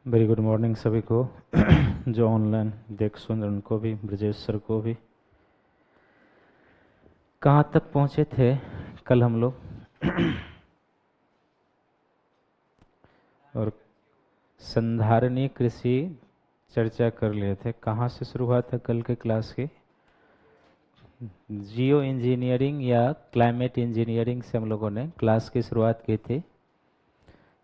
Very good morning सभी को। जो ऑनलाइन देख सुन रहे उनको भी, ब्रजेश सर को भी। कहाँ तक पहुँचे थे कल हम लोग? और संधारणीय कृषि चर्चा कर लिए थे। कहाँ से शुरू हुआ था कल के क्लास की? जियो इंजीनियरिंग या क्लाइमेट इंजीनियरिंग से हम लोगों ने क्लास की शुरुआत की थी।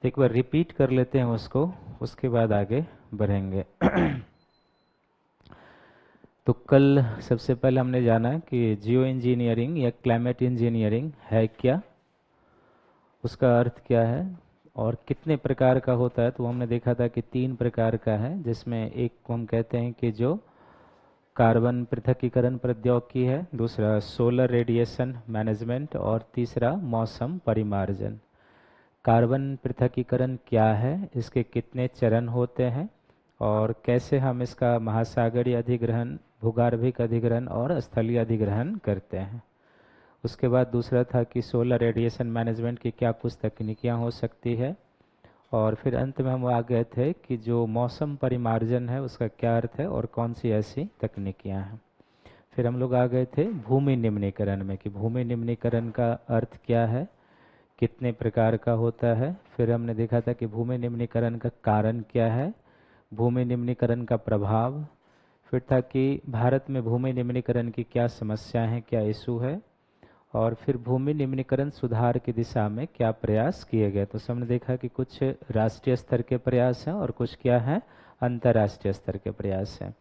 तो एक बार रिपीट कर लेते हैं उसको, उसके बाद आगे बढ़ेंगे। तो कल सबसे पहले हमने जाना कि जियो इंजीनियरिंग या क्लाइमेट इंजीनियरिंग है क्या, उसका अर्थ क्या है और कितने प्रकार का होता है। तो हमने देखा था कि 3 प्रकार का है, जिसमें एक को हम कहते हैं कि जो कार्बन पृथक्कीकरण प्रौद्योगिकी है, दूसरा सोलर रेडिएशन मैनेजमेंट और तीसरा मौसम परिमार्जन। कार्बन पृथक्कीकरण क्या है, इसके कितने चरण होते हैं और कैसे हम इसका महासागरीय अधिग्रहण, भूगर्भिक अधिग्रहण और स्थलीय अधिग्रहण करते हैं। उसके बाद दूसरा था कि सोलर रेडिएशन मैनेजमेंट की क्या कुछ तकनीकियाँ हो सकती है। और फिर अंत में हम आ गए थे कि जो मौसम परिमार्जन है उसका क्या अर्थ है और कौन सी ऐसी तकनीकियाँ हैं। फिर हम लोग आ गए थे भूमि निम्नीकरण में कि भूमि निम्नीकरण का अर्थ क्या है, कितने प्रकार का होता है। फिर हमने देखा था कि भूमि निम्नीकरण का कारण क्या है, भूमि निम्नीकरण का प्रभाव। फिर था कि भारत में भूमि निम्नीकरण की क्या समस्या है, क्या इशू है। और फिर भूमि निम्नीकरण सुधार की दिशा में क्या प्रयास किए गए। तो हमने देखा कि कुछ राष्ट्रीय स्तर के प्रयास हैं और कुछ क्या है, अंतर्राष्ट्रीय स्तर के प्रयास हैं।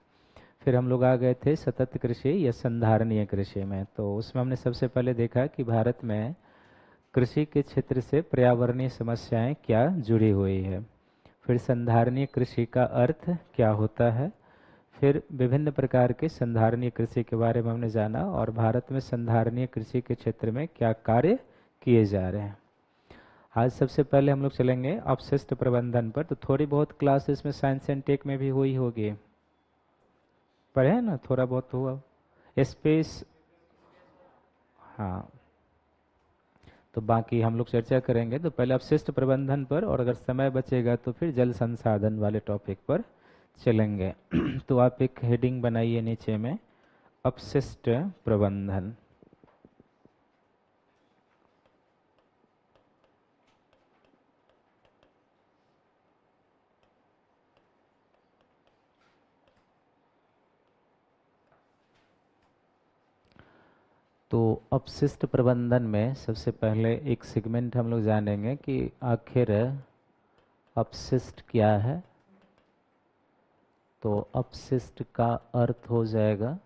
फिर हम लोग आ गए थे सतत कृषि या संधारणीय कृषि में। तो उसमें हमने सबसे पहले देखा कि भारत में कृषि के क्षेत्र से पर्यावरणीय समस्याएं क्या जुड़ी हुई है। फिर संधारणीय कृषि का अर्थ क्या होता है। फिर विभिन्न प्रकार के संधारणीय कृषि के बारे में हमने जाना और भारत में संधारणीय कृषि के क्षेत्र में क्या कार्य किए जा रहे हैं। आज सबसे पहले हम लोग चलेंगे अपशिष्ट प्रबंधन पर। तो थोड़ी बहुत क्लास इसमें साइंस एंड टेक में भी हुई होगी, पढ़े हैं ना, थोड़ा बहुत हुआ स्पेस। हाँ, तो बाकी हम लोग चर्चा करेंगे। तो पहले अपशिष्ट प्रबंधन पर, और अगर समय बचेगा तो फिर जल संसाधन वाले टॉपिक पर चलेंगे। तो आप एक हेडिंग बनाइए नीचे में, अपशिष्ट प्रबंधन। तो अपशिष्ट प्रबंधन में सबसे पहले एक सेगमेंट हम लोग जानेंगे कि आखिर अपशिष्ट क्या है। तो अपशिष्ट का अर्थ हो जाएगा,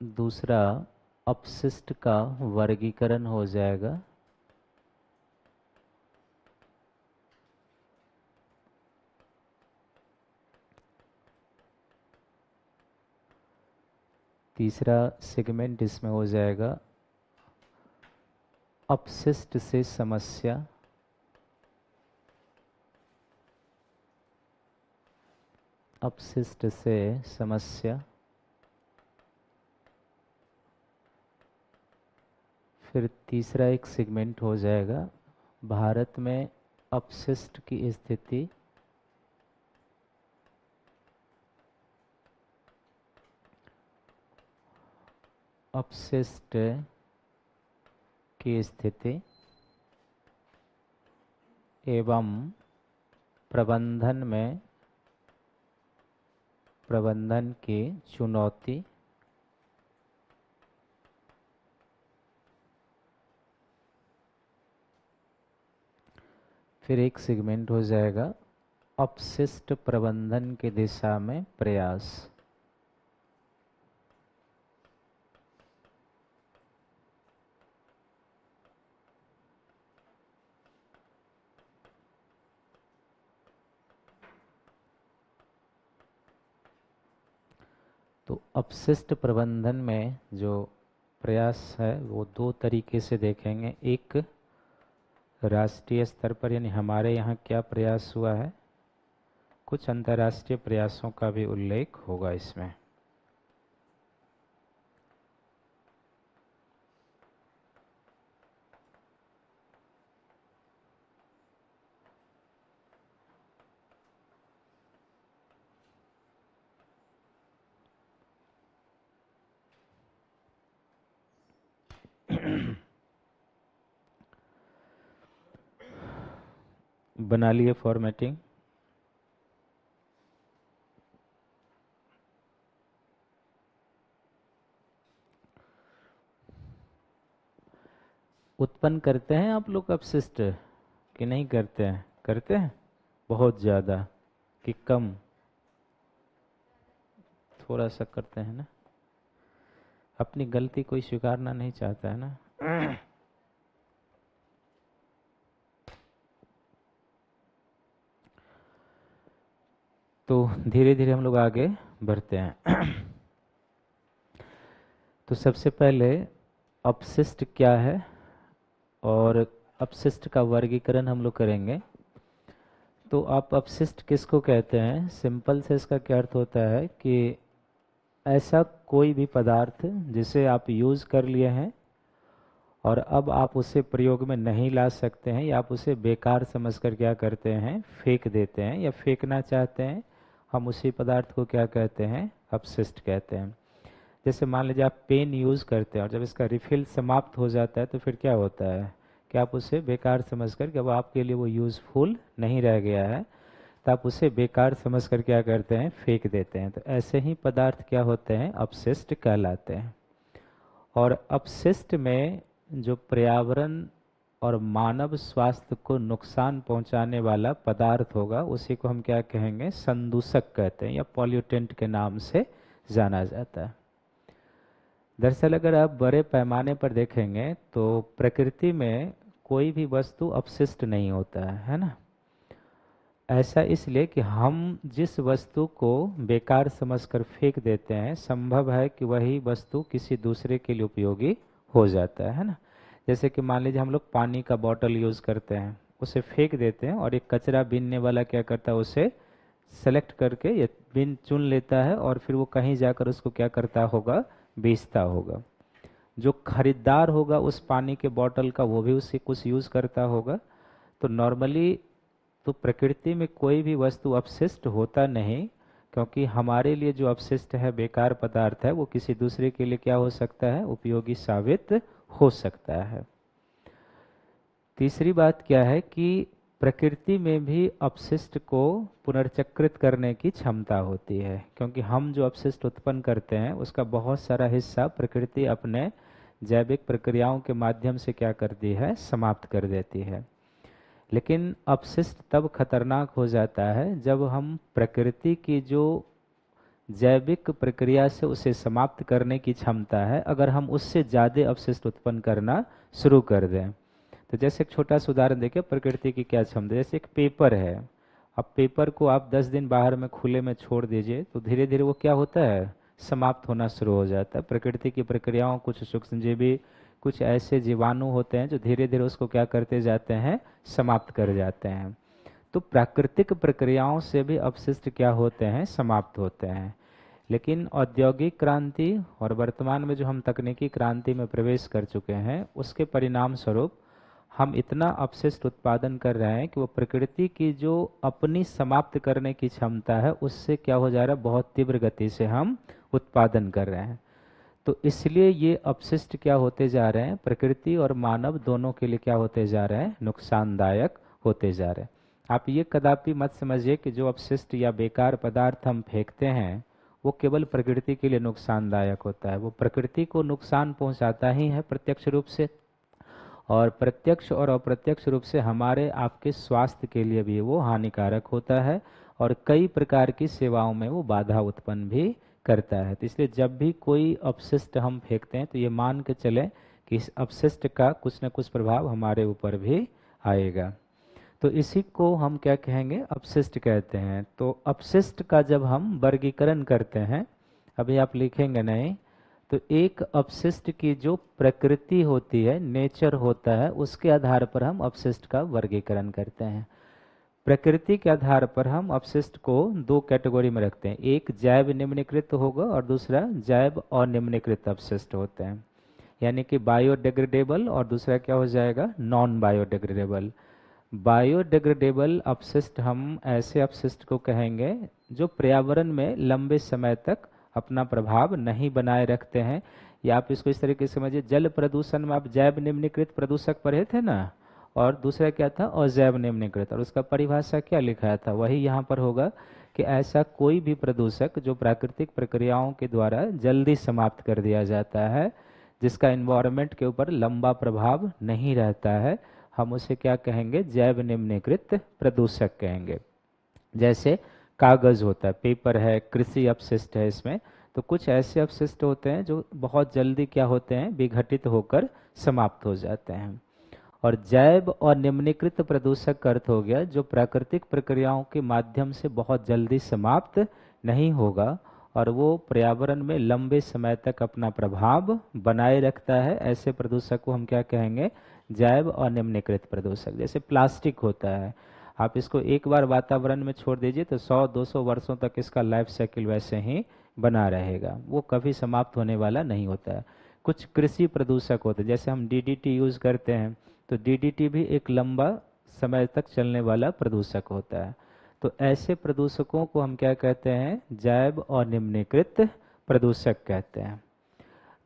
दूसरा अपशिष्ट का वर्गीकरण हो जाएगा, तीसरा सेगमेंट इसमें हो जाएगा अपशिष्ट से समस्या, अपशिष्ट से समस्या। फिर तीसरा एक सेगमेंट हो जाएगा भारत में अपशिष्ट की स्थिति, अपशिष्ट की स्थिति एवं प्रबंधन में प्रबंधन की चुनौती। फिर एक सेगमेंट हो जाएगा अपशिष्ट प्रबंधन की दिशा में प्रयास। तो अपशिष्ट प्रबंधन में जो प्रयास है वो 2 तरीके से देखेंगे। एक राष्ट्रीय स्तर पर, यानी हमारे यहाँ क्या प्रयास हुआ है, कुछ अंतर्राष्ट्रीय प्रयासों का भी उल्लेख होगा इसमें। बना लिए फॉर्मेटिंग। उत्पन्न करते हैं आप लोग अपशिष्ट कि नहीं करते हैं? करते हैं बहुत ज़्यादा कि कम? थोड़ा सा करते हैं ना। अपनी गलती कोई स्वीकारना नहीं चाहता है ना। तो धीरे धीरे हम लोग आगे बढ़ते हैं। तो सबसे पहले अपशिष्ट क्या है और अपशिष्ट का वर्गीकरण हम लोग करेंगे। तो आप अपशिष्ट किसको कहते हैं? सिंपल से इसका क्या अर्थ होता है कि ऐसा कोई भी पदार्थ जिसे आप यूज़ कर लिए हैं और अब आप उसे प्रयोग में नहीं ला सकते हैं, या आप उसे बेकार समझकर क्या करते हैं? फेंक देते हैं या फेंकना चाहते हैं। हम उसी पदार्थ को क्या कहते हैं? अपशिष्ट कहते हैं। जैसे मान लीजिए आप पेन यूज़ करते हैं और जब इसका रिफिल समाप्त हो जाता है तो फिर क्या होता है कि आप उसे बेकार समझकर कि अब आपके लिए वो यूज़फुल नहीं रह गया है, तो आप उसे बेकार समझकर क्या करते हैं? फेंक देते हैं। तो ऐसे ही पदार्थ क्या होते हैं? अपशिष्ट कहलाते हैं। और अपशिष्ट में जो पर्यावरण और मानव स्वास्थ्य को नुकसान पहुंचाने वाला पदार्थ होगा उसी को हम क्या कहेंगे? संदूषक कहते हैं या पॉल्यूटेंट के नाम से जाना जाता है। दरअसल अगर आप बड़े पैमाने पर देखेंगे तो प्रकृति में कोई भी वस्तु अपशिष्ट नहीं होता है ना। ऐसा इसलिए कि हम जिस वस्तु को बेकार समझकर फेंक देते हैं, संभव है कि वही वस्तु किसी दूसरे के लिए उपयोगी हो जाता है ना। जैसे कि मान लीजिए हम लोग पानी का बॉटल यूज़ करते हैं, उसे फेंक देते हैं और एक कचरा बीनने वाला क्या करता है? उसे सेलेक्ट करके या बिन चुन लेता है और फिर वो कहीं जाकर उसको क्या करता होगा? बेचता होगा। जो खरीदार होगा उस पानी के बॉटल का, वो भी उससे कुछ यूज़ करता होगा। तो नॉर्मली तो प्रकृति में कोई भी वस्तु अपशिष्ट होता नहीं, क्योंकि हमारे लिए जो अपशिष्ट है, बेकार पदार्थ है, वो किसी दूसरे के लिए क्या हो सकता है? उपयोगी साबित हो सकता है। तीसरी बात क्या है कि प्रकृति में भी अपशिष्ट को पुनर्चक्रित करने की क्षमता होती है, क्योंकि हम जो अपशिष्ट उत्पन्न करते हैं उसका बहुत सारा हिस्सा प्रकृति अपने जैविक प्रक्रियाओं के माध्यम से क्या करती है? समाप्त कर देती है। लेकिन अपशिष्ट तब खतरनाक हो जाता है जब हम प्रकृति की जो जैविक प्रक्रिया से उसे समाप्त करने की क्षमता है, अगर हम उससे ज़्यादा अपशिष्ट उत्पन्न करना शुरू कर दें। तो जैसे एक छोटा सा उदाहरण देखिए प्रकृति की क्या क्षमता। जैसे एक पेपर है, अब पेपर को आप 10 दिन बाहर में खुले में छोड़ दीजिए तो धीरे धीरे वो क्या होता है? समाप्त होना शुरू हो जाता है। प्रकृति की प्रक्रियाओं, कुछ सूक्ष्मजीवी, कुछ ऐसे जीवाणु होते हैं जो धीरे धीरे उसको क्या करते जाते हैं? समाप्त कर जाते हैं। तो प्राकृतिक प्रक्रियाओं से भी अपशिष्ट क्या होते हैं? समाप्त होते हैं। लेकिन औद्योगिक क्रांति और वर्तमान में जो हम तकनीकी क्रांति में प्रवेश कर चुके हैं, उसके परिणाम स्वरूप हम इतना अपशिष्ट उत्पादन कर रहे हैं कि वो प्रकृति की जो अपनी समाप्त करने की क्षमता है उससे क्या हो जा रहा है? बहुत तीव्र गति से हम उत्पादन कर रहे हैं। तो इसलिए ये अपशिष्ट क्या होते जा रहे हैं? प्रकृति और मानव दोनों के लिए क्या होते जा रहे हैं? नुकसानदायक होते जा रहे हैं। आप ये कदापि मत समझिए कि जो अपशिष्ट या बेकार पदार्थ हम फेंकते हैं वो केवल प्रकृति के लिए नुकसानदायक होता है। वो प्रकृति को नुकसान पहुंचाता ही है प्रत्यक्ष रूप से, और प्रत्यक्ष और अप्रत्यक्ष रूप से हमारे आपके स्वास्थ्य के लिए भी वो हानिकारक होता है और कई प्रकार की सेवाओं में वो बाधा उत्पन्न भी करता है। तो इसलिए जब भी कोई अपशिष्ट हम फेंकते हैं तो ये मान के चलें कि इस अपशिष्ट का कुछ न कुछ प्रभाव हमारे ऊपर भी आएगा। तो इसी को हम क्या कहेंगे? अपशिष्ट कहते हैं। तो अपशिष्ट का जब हम वर्गीकरण करते हैं, अभी आप लिखेंगे नहीं, तो एक अपशिष्ट की जो प्रकृति होती है, नेचर होता है, उसके आधार पर हम अपशिष्ट का वर्गीकरण करते हैं। प्रकृति के आधार पर हम अपशिष्ट को दो कैटेगरी में रखते हैं, एक जैव निम्नीकृत होगा और दूसरा जैव अनिम्नीकृत अपशिष्ट होते हैं। यानी कि बायोडिग्रेडेबल और दूसरा क्या हो जाएगा? Non biodegradable. बायोडिग्रेडेबल अपशिष्ट हम ऐसे अपशिष्ट को कहेंगे जो पर्यावरण में लंबे समय तक अपना प्रभाव नहीं बनाए रखते हैं, या आप इसको इस तरीके से समझिए, जल प्रदूषण में आप जैव निम्नीकृत प्रदूषक पढ़े थे ना, और दूसरा क्या था, अजैव निम्नीकृत, और उसका परिभाषा क्या लिखा था, वही यहाँ पर होगा कि ऐसा कोई भी प्रदूषक जो प्राकृतिक प्रक्रियाओं के द्वारा जल्दी समाप्त कर दिया जाता है, जिसका इन्वायरमेंट के ऊपर लंबा प्रभाव नहीं रहता है, हम उसे क्या कहेंगे, जैव निम्नीकृत प्रदूषक कहेंगे। जैसे कागज होता है, पेपर है, कृषि अपशिष्ट है, इसमें तो कुछ ऐसे अपशिष्ट होते हैं जो बहुत जल्दी क्या होते हैं, विघटित होकर समाप्त हो जाते हैं। और जैव और निम्नीकृत प्रदूषक का अर्थ हो गया जो प्राकृतिक प्रक्रियाओं के माध्यम से बहुत जल्दी समाप्त नहीं होगा और वो पर्यावरण में लंबे समय तक अपना प्रभाव बनाए रखता है, ऐसे प्रदूषक को हम क्या कहेंगे, जैव और निम्नीकृत प्रदूषक। जैसे प्लास्टिक होता है, आप इसको एक बार वातावरण में छोड़ दीजिए तो 100-200 वर्षों तक इसका लाइफ साइकिल वैसे ही बना रहेगा, वो कभी समाप्त होने वाला नहीं होता है। कुछ कृषि प्रदूषक होते हैं, जैसे हम डीडीटी यूज करते हैं, तो डीडीटी भी एक लंबा समय तक चलने वाला प्रदूषक होता है। तो ऐसे प्रदूषकों को हम क्या कहते हैं, जैव और निम्नीकृत प्रदूषक कहते हैं।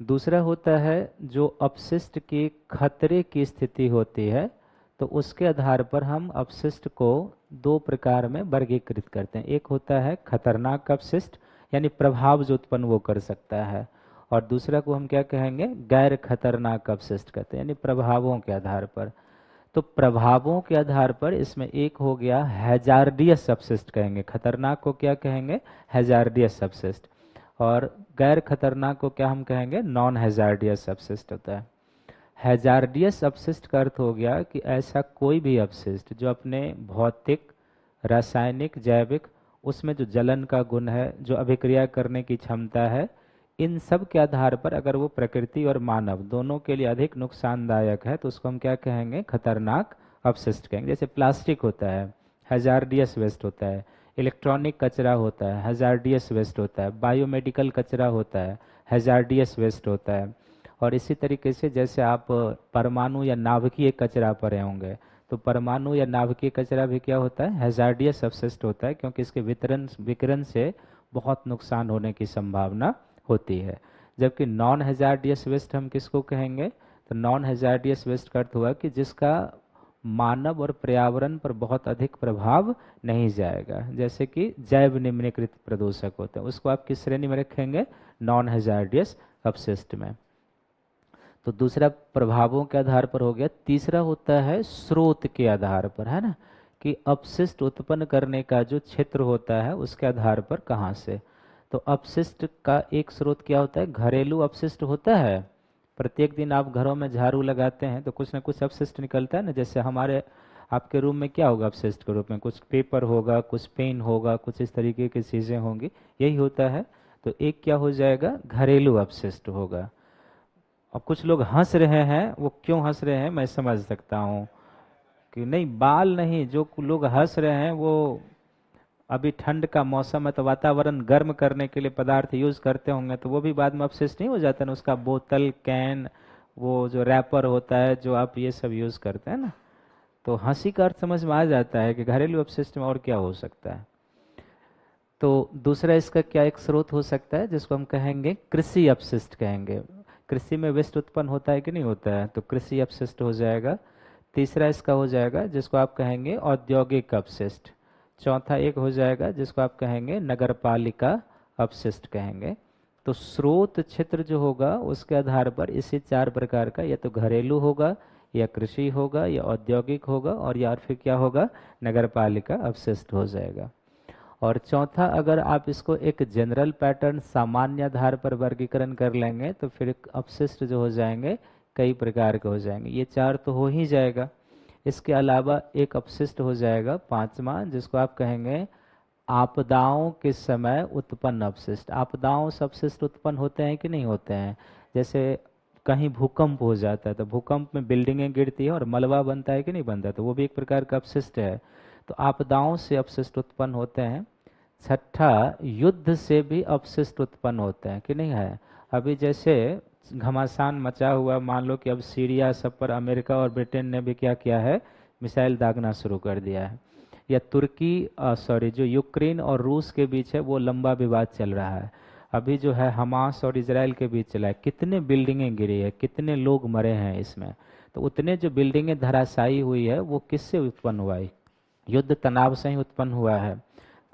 दूसरा होता है जो अपशिष्ट की खतरे की स्थिति होती है, तो उसके आधार पर हम अपशिष्ट को दो प्रकार में वर्गीकृत करते हैं। एक होता है खतरनाक अपशिष्ट, यानी प्रभाव जो उत्पन्न वो कर सकता है, और दूसरा को हम क्या कहेंगे, गैर खतरनाक अपशिष्ट कहते हैं, यानी प्रभावों के आधार पर। तो प्रभावों के आधार पर इसमें एक हो गया हैजार्डियस अपशिष्ट कहेंगे, खतरनाक को क्या कहेंगे, हैजार्डियस अपशिष्ट, और गैर खतरनाक को क्या हम कहेंगे, नॉन हैजार्डियस अपशिष्ट होता है। हैजार्डियस अपशिष्ट का अर्थ हो गया कि ऐसा कोई भी अपशिष्ट जो अपने भौतिक, रासायनिक, जैविक, उसमें जो जलन का गुण है, जो अभिक्रिया करने की क्षमता है, इन सब के आधार पर अगर वो प्रकृति और मानव दोनों के लिए अधिक नुकसानदायक है तो उसको हम क्या कहेंगे, खतरनाक अपशिष्ट कहेंगे। जैसे प्लास्टिक होता है, हैजार्डियस वेस्ट होता है, इलेक्ट्रॉनिक कचरा होता है, हैजार्डियस वेस्ट होता है, बायोमेडिकल कचरा होता है, हैजार्डियस वेस्ट होता है। और इसी तरीके से जैसे आप परमाणु या नाभिकीय कचरा पढ़े होंगे, तो परमाणु या नाभिकीय कचरा भी क्या होता है, हैजार्डियस अपशिष्ट होता है, क्योंकि इसके विकिरण से बहुत नुकसान होने की संभावना होती है। जबकि नॉन हैजार्डियस वेस्ट हम किसको कहेंगे, तो नॉन हैजार्डियस वेस्ट का अर्थ हुआ कि जिसका मानव और पर्यावरण पर बहुत अधिक प्रभाव नहीं जाएगा, जैसे कि जैव निम्नीकृत प्रदूषक होते हैं, उसको आप किस श्रेणी में रखेंगे, नॉन हैजार्डियस अपशिष्ट में। तो दूसरा प्रभावों के आधार पर हो गया। तीसरा होता है स्रोत के आधार पर, है ना, कि अपशिष्ट उत्पन्न करने का जो क्षेत्र होता है उसके आधार पर कहाँ से। तो अपशिष्ट का एक स्रोत क्या होता है, घरेलू अपशिष्ट होता है। प्रत्येक दिन आप घरों में झाड़ू लगाते हैं तो कुछ ना कुछ अपशिष्ट निकलता है ना, जैसे हमारे आपके रूम में क्या होगा अपशिष्ट के रूप में, कुछ पेपर होगा, कुछ पेन होगा, कुछ इस तरीके की चीज़ें होंगी, यही होता है। तो एक क्या हो जाएगा, घरेलू अपशिष्ट होगा। अब कुछ लोग हंस रहे हैं, वो क्यों हंस रहे हैं मैं समझ सकता हूँ कि नहीं, बाल नहीं, जो लोग हंस रहे हैं वो अभी ठंड का मौसम है तो वातावरण गर्म करने के लिए पदार्थ यूज करते होंगे, तो वो भी बाद में अपशिष्ट नहीं हो जाता ना, उसका बोतल, कैन, वो जो रैपर होता है जो आप ये सब यूज करते हैं ना, तो हंसी का अर्थ समझ में आ जाता है कि घरेलू अपशिष्ट में और क्या हो सकता है। तो दूसरा इसका क्या एक स्रोत हो सकता है जिसको हम कहेंगे कृषि अपशिष्ट कहेंगे। कृषि में वेस्ट उत्पन्न होता है कि नहीं होता है, तो कृषि अपशिष्ट हो जाएगा। तीसरा इसका हो जाएगा जिसको आप कहेंगे औद्योगिक अपशिष्ट। चौथा एक हो जाएगा जिसको आप कहेंगे नगरपालिका अपशिष्ट कहेंगे। तो स्रोत क्षेत्र जो होगा उसके आधार पर इसी चार प्रकार का, या तो घरेलू होगा, या कृषि होगा, या औद्योगिक होगा, और या फिर क्या होगा, नगरपालिका अपशिष्ट हो जाएगा। और चौथा, अगर आप इसको एक जनरल पैटर्न, सामान्य आधार पर वर्गीकरण कर लेंगे तो फिर अपशिष्ट जो हो जाएंगे कई प्रकार के हो जाएंगे। ये चार तो हो ही जाएगा, इसके अलावा एक अपशिष्ट हो जाएगा पांचवा, जिसको आप कहेंगे आपदाओं के समय उत्पन्न अपशिष्ट। आपदाओं से अपशिष्ट उत्पन्न होते हैं कि नहीं होते हैं, जैसे कहीं भूकंप हो जाता है तो भूकंप में बिल्डिंगें गिरती है और मलबा बनता है कि नहीं बनता, तो वो भी एक प्रकार का अपशिष्ट है। तो आपदाओं से अपशिष्ट उत्पन्न होते हैं। छठा, युद्ध से भी अपशिष्ट उत्पन्न होते हैं कि नहीं है। अभी जैसे घमासान मचा हुआ, मान लो कि अब सीरिया सब पर अमेरिका और ब्रिटेन ने भी क्या किया है, मिसाइल दागना शुरू कर दिया है। या तुर्की जो यूक्रेन और रूस के बीच है वो लंबा विवाद चल रहा है। अभी जो है हमास और इजराइल के बीच चला है, कितने बिल्डिंगें गिरी है, कितने लोग मरे हैं इसमें। तो उतने जो बिल्डिंगें धराशायी हुई है वो किससे उत्पन्न हुआ है? युद्ध तनाव से ही उत्पन्न हुआ है।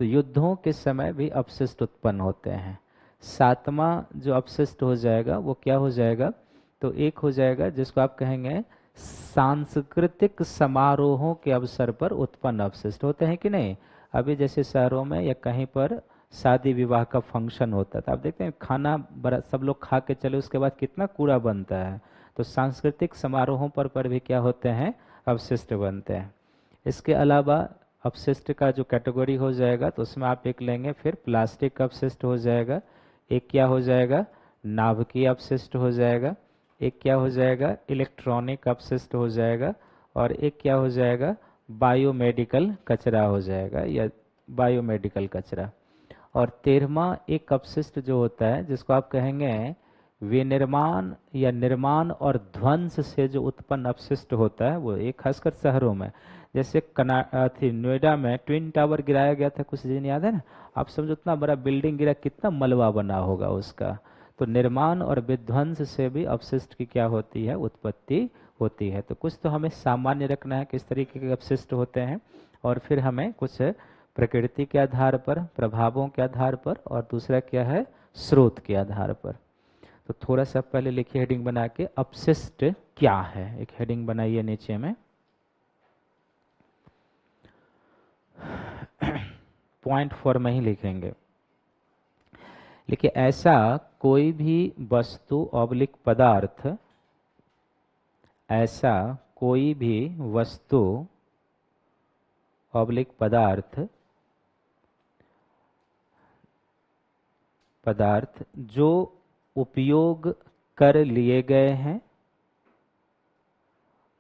तो युद्धों के समय भी अपशिष्ट उत्पन्न होते हैं। सातवां जो अपशिष्ट हो जाएगा वो क्या हो जाएगा? तो एक हो जाएगा जिसको आप कहेंगे सांस्कृतिक समारोहों के अवसर पर उत्पन्न अपशिष्ट। होते हैं कि नहीं? अभी जैसे शहरों में या कहीं पर शादी विवाह का फंक्शन होता था, आप देखते हैं खाना बड़ा सब लोग खा के चले, उसके बाद कितना कूड़ा बनता है। तो सांस्कृतिक समारोहों पर भी क्या होते हैं? अवशिष्ट बनते हैं। इसके अलावा अपशिष्ट का जो कैटेगरी हो जाएगा तो उसमें आप एक लेंगे, फिर प्लास्टिक अपशिष्ट हो जाएगा, एक क्या हो जाएगा? नाभिकीय अपशिष्ट हो जाएगा, एक क्या हो जाएगा? इलेक्ट्रॉनिक अपशिष्ट हो जाएगा, और एक क्या हो जाएगा? बायोमेडिकल कचरा हो जाएगा, या बायोमेडिकल कचरा। और 13वां एक अपशिष्ट जो होता है जिसको आप कहेंगे विनिर्माण या निर्माण और ध्वंस से जो उत्पन्न अपशिष्ट होता है, वो एक खासकर शहरों में, जैसे नोएडा में ट्विन टावर गिराया गया था कुछ दिन, याद है ना? आप समझो उतना बड़ा बिल्डिंग गिरा, कितना मलबा बना होगा उसका। तो निर्माण और विध्वंस से भी अपशिष्ट की क्या होती है? उत्पत्ति होती है। तो कुछ तो हमें सामान्य रखना है किस तरीके के अपशिष्ट होते हैं, और फिर हमें कुछ प्रकृति के आधार पर, प्रभावों के आधार पर, और दूसरा क्या है? स्रोत के आधार पर। तो थोड़ा सा पहले लिखिए हेडिंग बना के, अपशिष्ट क्या है, एक हेडिंग बनाइए नीचे में। पॉइंट 4 में ही लिखेंगे। लिखिए, ऐसा कोई भी वस्तु ऑब्लिक पदार्थ, ऐसा कोई भी वस्तु ऑब्लिक पदार्थ जो उपयोग कर लिए गए हैं,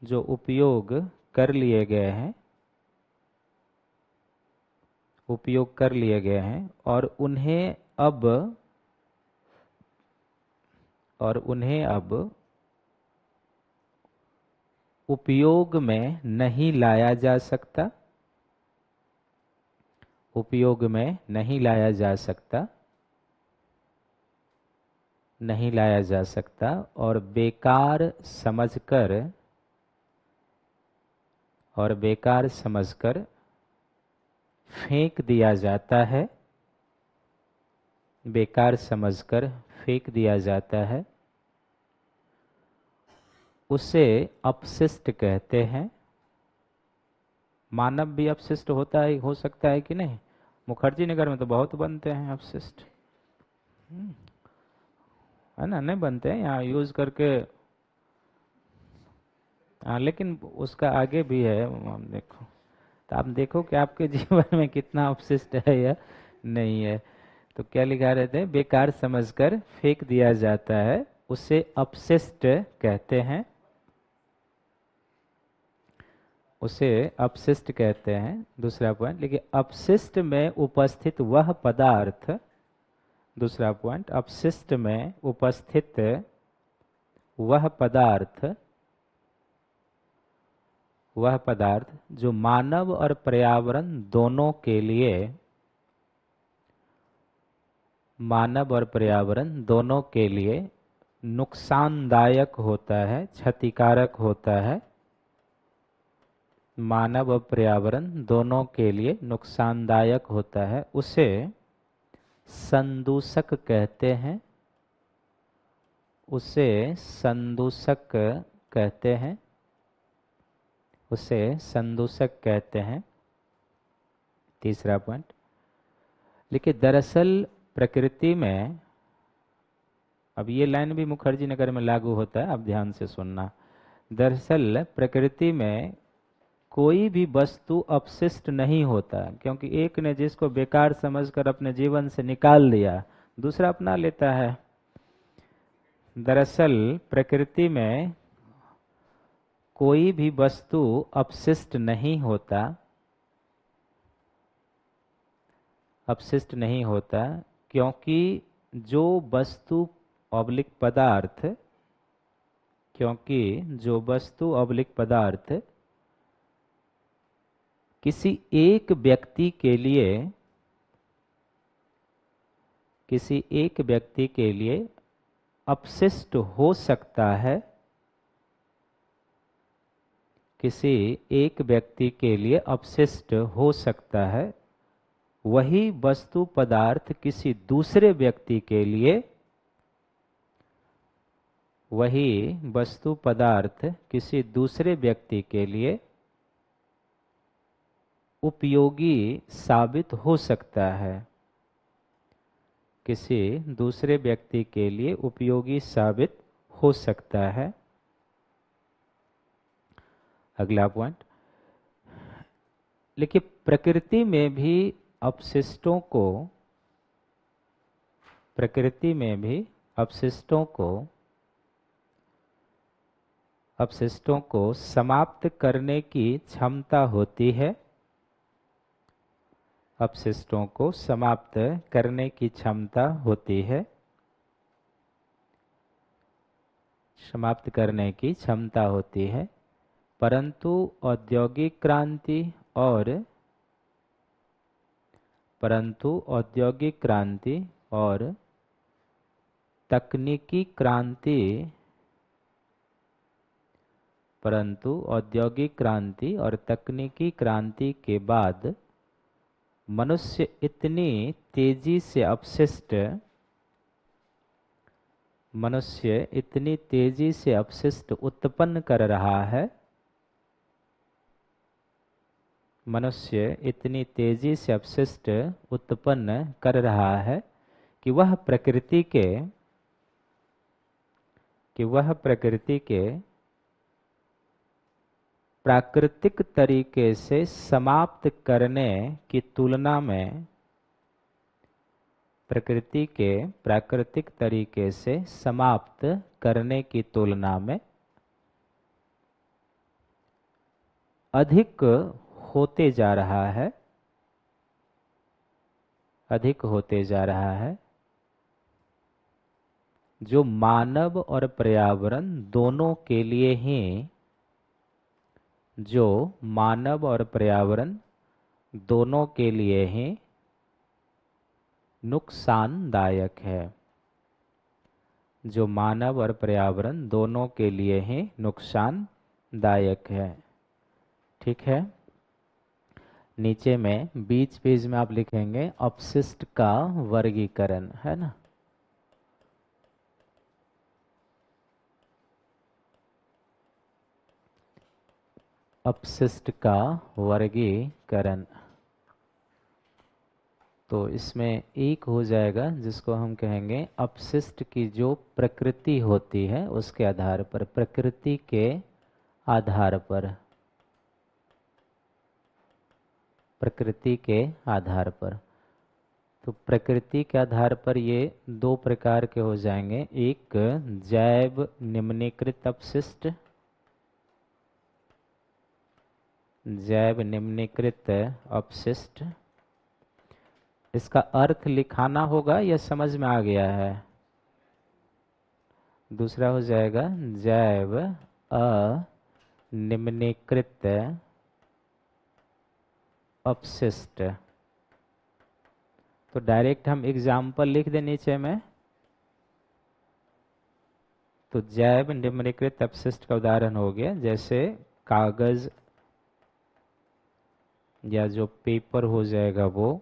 जो उपयोग कर लिए गए हैं, उपयोग कर लिए गए हैं, और उन्हें अब उपयोग में नहीं लाया जा सकता, उपयोग में नहीं लाया जा सकता, नहीं लाया जा सकता, और बेकार समझकर फेंक दिया जाता है, बेकार समझकर फेंक दिया जाता है, उसे अपशिष्ट कहते हैं। मानव भी अपशिष्ट होता है, हो सकता है कि नहीं? मुखर्जी नगर में तो बहुत बनते हैं अपशिष्ट, है ना? नहीं बनते हैं यहाँ यूज करके। हाँ, लेकिन उसका आगे भी है, हम देखो तो आप देखो कि आपके जीवन में कितना अपशिष्ट है या नहीं है। तो क्या लिखा रहे थे? बेकार समझकर फेंक दिया जाता है, उसे अपशिष्ट कहते हैं, उसे अपशिष्ट कहते हैं। दूसरा पॉइंट लिखिए, अपशिष्ट में उपस्थित वह पदार्थ, दूसरा पॉइंट, अपशिष्ट में उपस्थित वह पदार्थ, वह पदार्थ जो मानव और पर्यावरण दोनों के लिए, मानव और पर्यावरण दोनों के लिए नुकसानदायक होता है, क्षतिकारक होता है, मानव और पर्यावरण दोनों के लिए नुकसानदायक होता है, उसे संदूषक कहते हैं, उसे संदूषक कहते हैं, उसे संदूषक कहते हैं। तीसरा पॉइंट लिखिए, दरअसल प्रकृति में, अब ये लाइन भी मुखर्जी नगर में लागू होता है, आप ध्यान से सुनना। दरअसल प्रकृति में कोई भी वस्तु अपशिष्ट नहीं होता, क्योंकि एक ने जिसको बेकार समझकर अपने जीवन से निकाल दिया, दूसरा अपना लेता है। दरअसल प्रकृति में कोई भी वस्तु अपशिष्ट नहीं होता, अपशिष्ट नहीं होता, क्योंकि जो वस्तु ऑब्लिक पदार्थ, क्योंकि जो वस्तु ऑब्लिक पदार्थ किसी एक व्यक्ति के लिए, किसी एक व्यक्ति के लिए अपशिष्ट हो सकता है, किसी एक व्यक्ति के लिए अपशिष्ट हो सकता है, वही वस्तु पदार्थ किसी दूसरे व्यक्ति के लिए, वही वस्तु पदार्थ किसी दूसरे व्यक्ति के लिए उपयोगी साबित हो सकता है, किसी दूसरे व्यक्ति के लिए उपयोगी साबित हो सकता है। अगला पॉइंट देखिए, प्रकृति में भी अपशिष्टों को, प्रकृति में भी अपशिष्टों को समाप्त करने की क्षमता होती है, अपशिष्टों को समाप्त करने की क्षमता होती है, समाप्त करने की क्षमता होती है। परंतु औद्योगिक क्रांति और तकनीकी क्रांति, परंतु औद्योगिक क्रांति और तकनीकी क्रांति के बाद मनुष्य इतनी तेजी से अपशिष्ट उत्पन्न कर रहा है, मनुष्य इतनी तेजी से अपशिष्ट उत्पन्न कर रहा है कि वह प्रकृति के प्राकृतिक तरीके से समाप्त करने की तुलना में, प्रकृति के प्राकृतिक तरीके से समाप्त करने की तुलना में अधिक होते जा रहा है, अधिक होते जा रहा है, जो मानव और पर्यावरण दोनों के लिए ही, जो मानव और पर्यावरण दोनों के लिए ही नुकसानदायक है, जो मानव और पर्यावरण दोनों के लिए ही नुकसानदायक है। ठीक है, नीचे में बीच पेज में आप लिखेंगे अपशिष्ट का वर्गीकरण, है ना। अपशिष्ट का वर्गीकरण, तो इसमें एक हो जाएगा जिसको हम कहेंगे अपशिष्ट की जो प्रकृति होती है उसके आधार पर, प्रकृति के आधार पर, प्रकृति के आधार पर। तो प्रकृति के आधार पर ये दो प्रकार के हो जाएंगे, एक जैव निम्नीकृत अपशिष्ट, जैव निम्नीकृत अपशिष्ट, इसका अर्थ लिखाना होगा या समझ में आ गया है। दूसरा हो जाएगा जैव अनिम्नीकृत अपशिष्ट। तो डायरेक्ट हम एग्जाम्पल लिख दें नीचे में। तो जैव निम्नीकृत अपशिष्ट का उदाहरण हो गया जैसे कागज या जो पेपर हो जाएगा वो,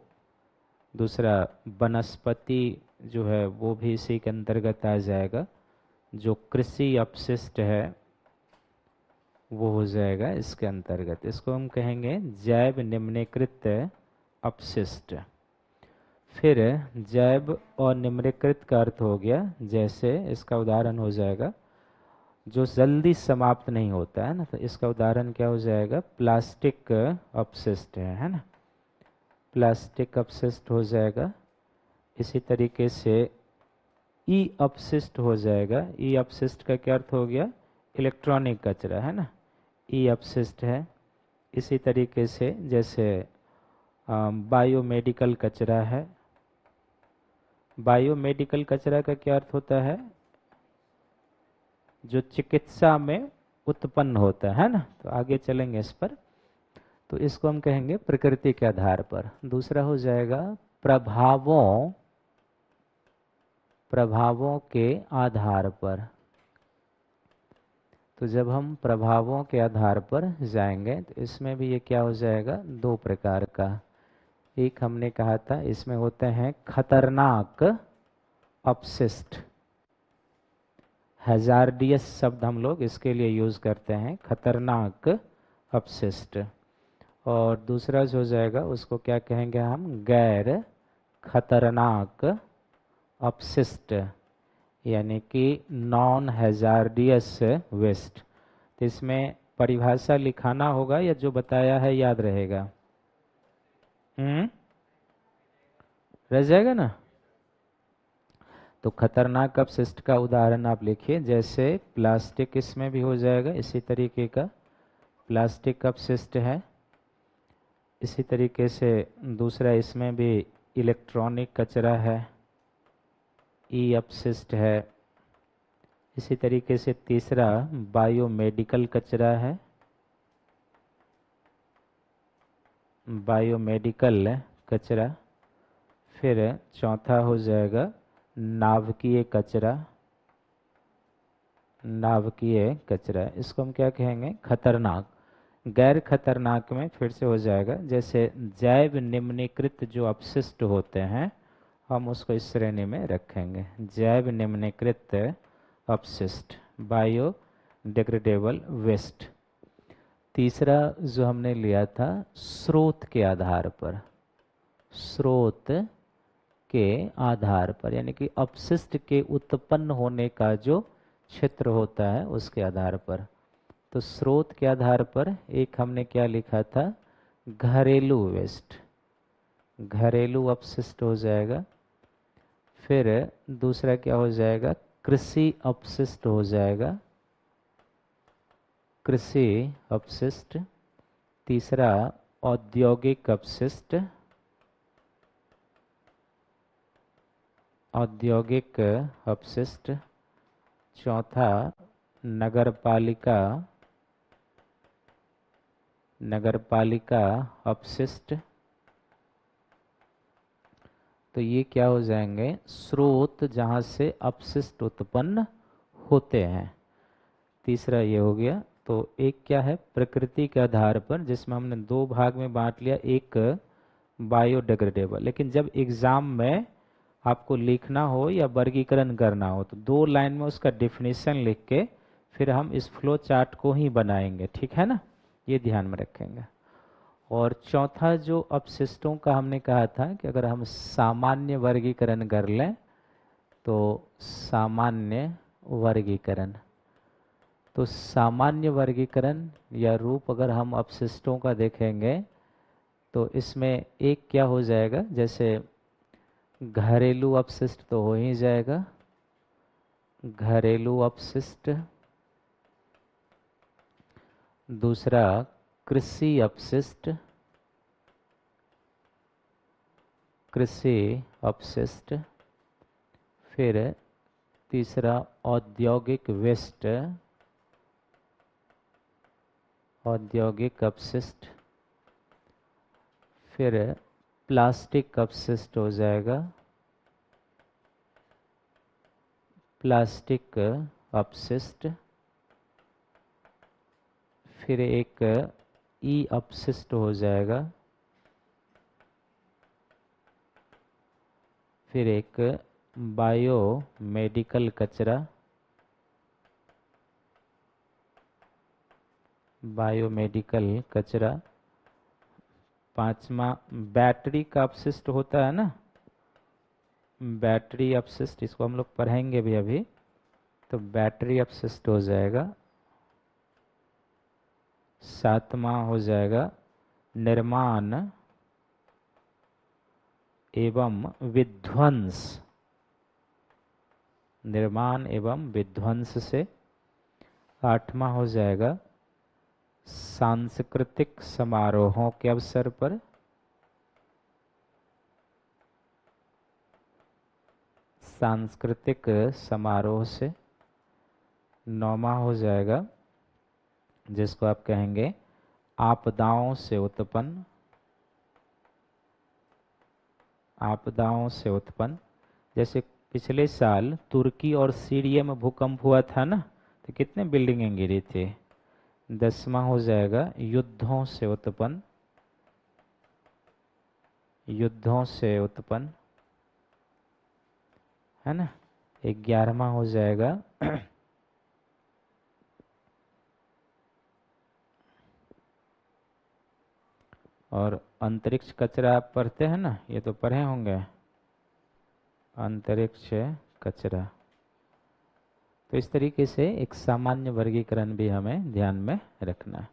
दूसरा वनस्पति जो है वो भी इसी के अंतर्गत आ जाएगा, जो कृषि अपशिष्ट है वो हो जाएगा इसके अंतर्गत। इसको हम कहेंगे जैव निम्नीकृत अपशिष्ट। फिर जैव और निम्नीकृत का अर्थ हो गया, जैसे इसका उदाहरण हो जाएगा जो जल्दी समाप्त नहीं होता है ना, तो इसका उदाहरण क्या हो जाएगा, प्लास्टिक अपशिष्ट है ना, प्लास्टिक अपशिष्ट हो जाएगा। इसी तरीके से ई अपशिष्ट हो जाएगा। ई अपशिष्ट का क्या अर्थ हो गया, इलेक्ट्रॉनिक कचरा है ना, ई अपशिष्ट है। इसी तरीके से जैसे बायोमेडिकल कचरा है। बायोमेडिकल कचरा का क्या अर्थ होता है, जो चिकित्सा में उत्पन्न होता है ना। तो आगे चलेंगे इस पर। तो इसको हम कहेंगे प्रकृति के आधार पर। दूसरा हो जाएगा प्रभावों प्रभावों के आधार पर। तो जब हम प्रभावों के आधार पर जाएंगे तो इसमें भी ये क्या हो जाएगा, दो प्रकार का। एक हमने कहा था इसमें होते हैं खतरनाक अपशिष्ट, हैजार्डियस शब्द हम लोग इसके लिए यूज करते हैं, खतरनाक अपशिष्ट। और दूसरा जो हो जाएगा उसको क्या कहेंगे हम, गैर खतरनाक अपशिष्ट, यानी कि नॉन हैजार्डियस वेस्ट। तो इसमें परिभाषा लिखाना होगा या जो बताया है याद रहेगा? रह जाएगा ना। तो खतरनाक अपशिष्ट का उदाहरण आप लिखिए, जैसे प्लास्टिक इसमें भी हो जाएगा, इसी तरीके का प्लास्टिक अपशिष्ट है। इसी तरीके से दूसरा इसमें भी इलेक्ट्रॉनिक कचरा है, ई अपशिष्ट है। इसी तरीके से तीसरा बायोमेडिकल कचरा है, बायोमेडिकल कचरा। फिर चौथा हो जाएगा नाभिकीय कचरा, नाभिकीय कचरा। इसको हम क्या कहेंगे, खतरनाक। गैर खतरनाक में फिर से हो जाएगा, जैसे जैव निम्नीकृत जो अपशिष्ट होते हैं हम उसको इस श्रेणी में रखेंगे, जैव निम्नीकृत अपशिष्ट, बायोडिग्रेडेबल वेस्ट। तीसरा जो हमने लिया था स्रोत के आधार पर, स्रोत के आधार पर, यानी कि अपशिष्ट के उत्पन्न होने का जो क्षेत्र होता है उसके आधार पर। तो स्रोत के आधार पर एक हमने क्या लिखा था, घरेलू वेस्ट, घरेलू अपशिष्ट हो जाएगा। फिर दूसरा क्या हो जाएगा, कृषि अपशिष्ट हो जाएगा, कृषि अपशिष्ट। तीसरा औद्योगिक अपशिष्ट, औद्योगिक अपशिष्ट। चौथा नगरपालिका, नगरपालिका अपशिष्ट। तो ये क्या हो जाएंगे, स्रोत जहाँ से अपशिष्ट उत्पन्न होते हैं। तीसरा ये हो गया। तो एक क्या है, प्रकृति के आधार पर, जिसमें हमने दो भाग में बांट लिया, एक बायोडिग्रेडेबल। लेकिन जब एग्जाम में आपको लिखना हो या वर्गीकरण करना हो तो दो लाइन में उसका डिफिनीशन लिख के फिर हम इस फ्लो चार्ट को ही बनाएंगे, ठीक है ना, ये ध्यान में रखेंगे। और चौथा जो अपशिष्टों का हमने कहा था कि अगर हम सामान्य वर्गीकरण कर लें तो सामान्य वर्गीकरण, तो सामान्य वर्गीकरण या रूप अगर हम अपशिष्टों का देखेंगे तो इसमें एक क्या हो जाएगा, जैसे घरेलू अपशिष्ट तो हो ही जाएगा, घरेलू अपशिष्ट। दूसरा कृषि अपशिष्ट, कृषि अपशिष्ट। फिर तीसरा औद्योगिक वेस्ट, औद्योगिक अपशिष्ट। फिर प्लास्टिक अपशिष्ट हो जाएगा, प्लास्टिक अपशिष्ट। फिर एक ई अपशिष्ट हो जाएगा। फिर एक बायोमेडिकल कचरा, बायोमेडिकल कचरा। पांचवा बैटरी का अपशिष्ट होता है ना, बैटरी अपशिष्ट, इसको हम लोग पढ़ेंगे भी अभी, तो बैटरी अपशिष्ट हो जाएगा। सातवां हो जाएगा निर्माण एवं विध्वंस, निर्माण एवं विध्वंस से। आठवां हो जाएगा सांस्कृतिक समारोहों के अवसर पर, सांस्कृतिक समारोह से। नौवां हो जाएगा जिसको आप कहेंगे आपदाओं से उत्पन्न, आपदाओं से उत्पन्न। जैसे पिछले साल तुर्की और सीरिया में भूकंप हुआ था ना, तो कितने बिल्डिंगें गिरी थी। 10वां हो जाएगा युद्धों से उत्पन्न, युद्धों से उत्पन्न, है ना। 11वां हो जाएगा और अंतरिक्ष कचरा आप पढ़ते हैं ना, ये तो पढ़े होंगे, अंतरिक्ष कचरा। तो इस तरीके से एक सामान्य वर्गीकरण भी हमें ध्यान में रखना है।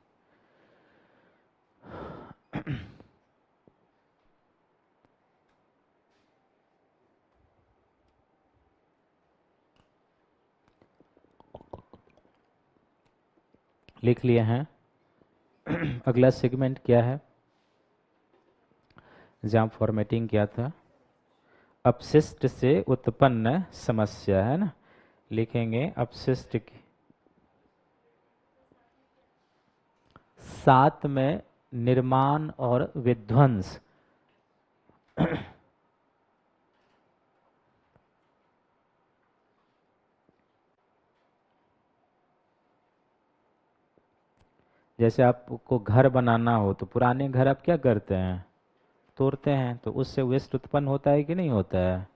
लिख लिए हैं। अगला सेगमेंट क्या है, जहाँ फॉर्मेटिंग किया था, अपशिष्ट से उत्पन्न समस्या, है ना। लिखेंगे अपशिष्ट की, साथ में निर्माण और विध्वंस। जैसे आपको घर बनाना हो तो पुराने घर आप क्या करते हैं, तोड़ते हैं, तो उससे वेस्ट उत्पन्न होता है कि नहीं होता है।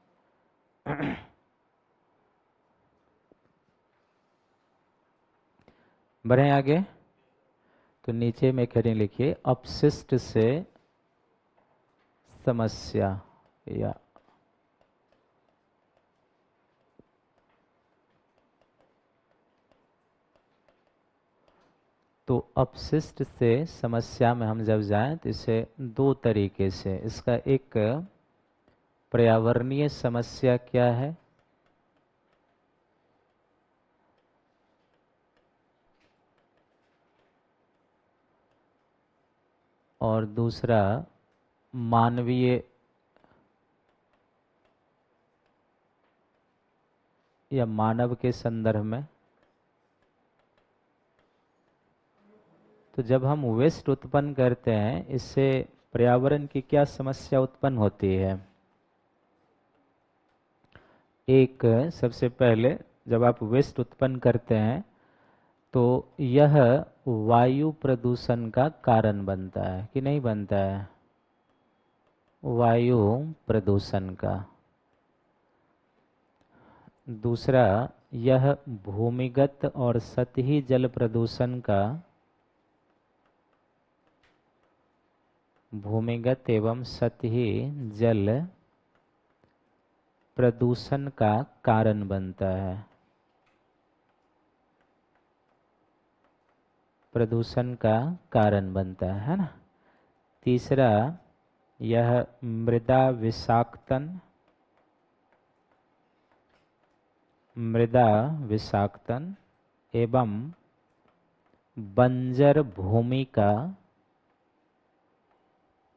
बढ़े आगे, तो नीचे में हेडिंग लिखिए अपशिष्ट से समस्या, या तो अपशिष्ट से समस्या में हम जब जाएं तो इसे दो तरीके से, इसका एक पर्यावरणीय समस्या क्या है, और दूसरा मानवीय या मानव के संदर्भ में। तो जब हम वेस्ट उत्पन्न करते हैं, इससे पर्यावरण की क्या समस्या उत्पन्न होती है। एक, सबसे पहले जब आप वेस्ट उत्पन्न करते हैं तो यह वायु प्रदूषण का कारण बनता है कि नहीं बनता है, वायु प्रदूषण का। दूसरा, यह भूमिगत और सतही जल प्रदूषण का, भूमिगत एवं सतही जल प्रदूषण का कारण बनता है, प्रदूषण का कारण बनता है ना। तीसरा, यह मृदा विषाक्तन, मृदा विषाक्तन एवं बंजर भूमि का,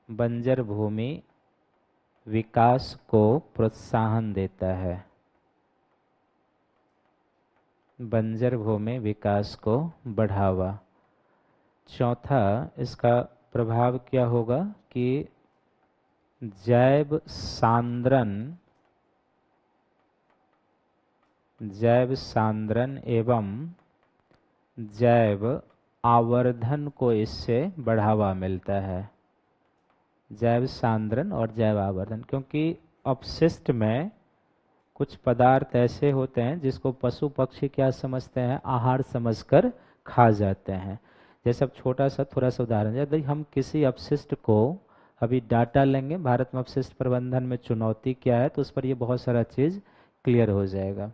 बंजर भूमि विकास को प्रोत्साहन देता है, बंजर भूमि विकास को बढ़ावा। चौथा, इसका प्रभाव क्या होगा कि जैव सांद्रण, जैव सांद्रण एवं जैव आवर्धन को इससे बढ़ावा मिलता है, जैव सांद्रण और जैव आवर्धन। क्योंकि अपशिष्ट में कुछ पदार्थ ऐसे होते हैं जिसको पशु पक्षी क्या समझते हैं, आहार समझकर खा जाते हैं। जैसे अब छोटा सा थोड़ा सा उदाहरण, यदि हम किसी अपशिष्ट को अभी डाटा लेंगे, भारत में अपशिष्ट प्रबंधन में चुनौती क्या है, तो उस पर ये बहुत सारा चीज़ क्लियर हो जाएगा।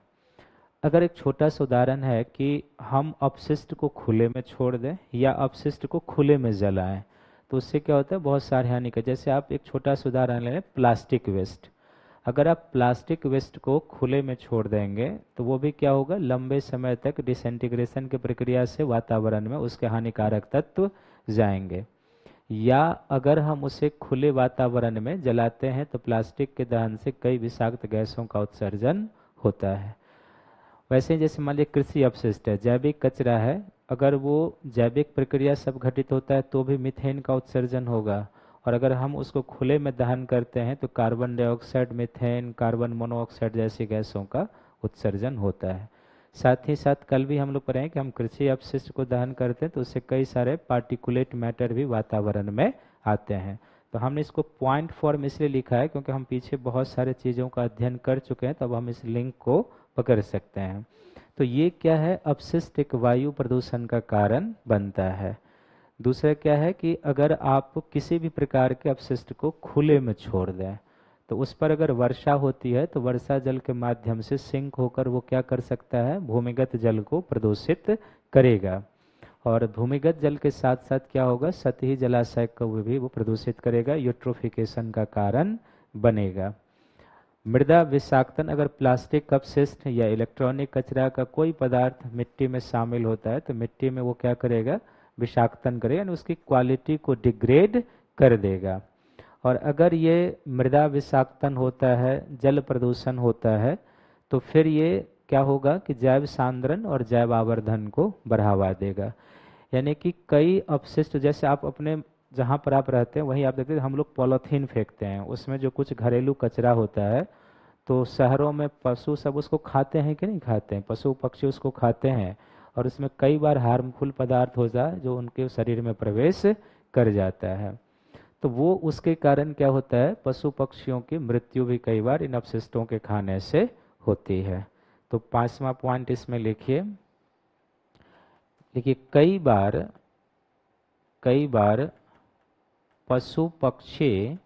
अगर एक छोटा सा उदाहरण है कि हम अपशिष्ट को खुले में छोड़ दें या अपशिष्ट को खुले में जलाएं, तो उससे क्या होता है, बहुत सारे हानिकारक। जैसे आप एक छोटा सा उदाहरण ले लें, प्लास्टिक वेस्ट। अगर आप प्लास्टिक वेस्ट को खुले में छोड़ देंगे तो वो भी क्या होगा, लंबे समय तक डिसइंटीग्रेशन की प्रक्रिया से वातावरण में उसके हानिकारक तत्व जाएंगे। या अगर हम उसे खुले वातावरण में जलाते हैं तो प्लास्टिक के दहन से कई विषाक्त गैसों का उत्सर्जन होता है। वैसे ही जैसे मान लीजिए कृषि अपशिष्ट है, जैविक कचरा है, अगर वो जैविक प्रक्रिया सब घटित होता है तो भी मीथेन का उत्सर्जन होगा, और अगर हम उसको खुले में दहन करते हैं तो carbon dioxide, methane, carbon monoxide जैसी गैसों का उत्सर्जन होता है। साथ ही साथ कल भी हम लोग पढ़े हैं कि हम कृषि अपशिष्ट को दहन करते हैं तो उससे कई सारे पार्टिकुलेट मैटर भी वातावरण में आते हैं। तो हमने इसको पॉइंट फॉर्म इसलिए लिखा है क्योंकि हम पीछे बहुत सारे चीज़ों का अध्ययन कर चुके हैं, तब हम इस लिंक को पकड़ सकते हैं। तो ये क्या है, अपशिष्ट एक वायु प्रदूषण का कारण बनता है। दूसरा क्या है कि अगर आप किसी भी प्रकार के अपशिष्ट को खुले में छोड़ दें तो उस पर अगर वर्षा होती है तो वर्षा जल के माध्यम से सिंक होकर वो क्या कर सकता है, भूमिगत जल को प्रदूषित करेगा। और भूमिगत जल के साथ साथ क्या होगा, सतही जलाशय को भी वो प्रदूषित करेगा, यूट्रोफिकेशन का कारण बनेगा। मृदा विषाक्तन, अगर प्लास्टिक अपशिष्ट या इलेक्ट्रॉनिक कचरा का कोई पदार्थ मिट्टी में शामिल होता है तो मिट्टी में वो क्या करेगा, विषाक्तन करेगा, यानी उसकी क्वालिटी को डिग्रेड कर देगा। और अगर ये मृदा विषाक्तन होता है, जल प्रदूषण होता है, तो फिर ये क्या होगा कि जैव सांद्रण और जैव आवर्धन को बढ़ावा देगा। यानी कि कई अपशिष्ट, जैसे आप अपने जहाँ पर आप रहते हैं वहीं आप देखते हैं हम लोग पॉलीथीन फेंकते हैं, उसमें जो कुछ घरेलू कचरा होता है, तो शहरों में पशु सब उसको खाते हैं कि नहीं खाते हैं, पशु पक्षी उसको खाते हैं, और उसमें कई बार हार्मफुल पदार्थ हो जाए जो उनके शरीर में प्रवेश कर जाता है। तो वो उसके कारण क्या होता है, पशु पक्षियों की मृत्यु भी कई बार इन अपशिष्टों के खाने से होती है। तो 5वां पॉइंट इसमें लिखिए। देखिए कई बार पशु पक्षी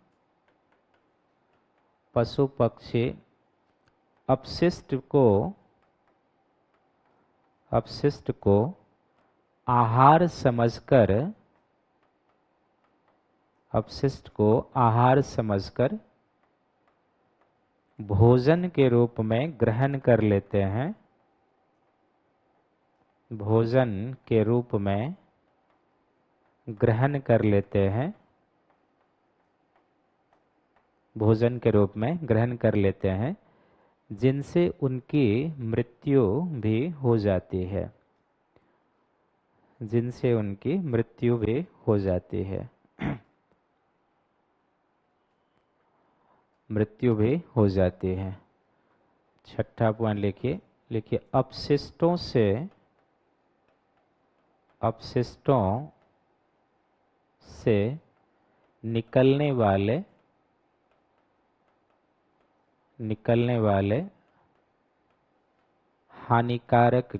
अपशिष्ट को आहार समझकर भोजन के रूप में ग्रहण कर लेते हैं, भोजन के रूप में ग्रहण कर लेते हैं, भोजन के रूप में ग्रहण कर लेते हैं, जिनसे उनकी मृत्यु भी हो जाती है, जिनसे उनकी मृत्यु भी हो जाती है, मृत्यु भी हो जाती है। 6ठा पॉइंट लिखिए। लिखिए अपशिष्टों से निकलने वाले हानिकारक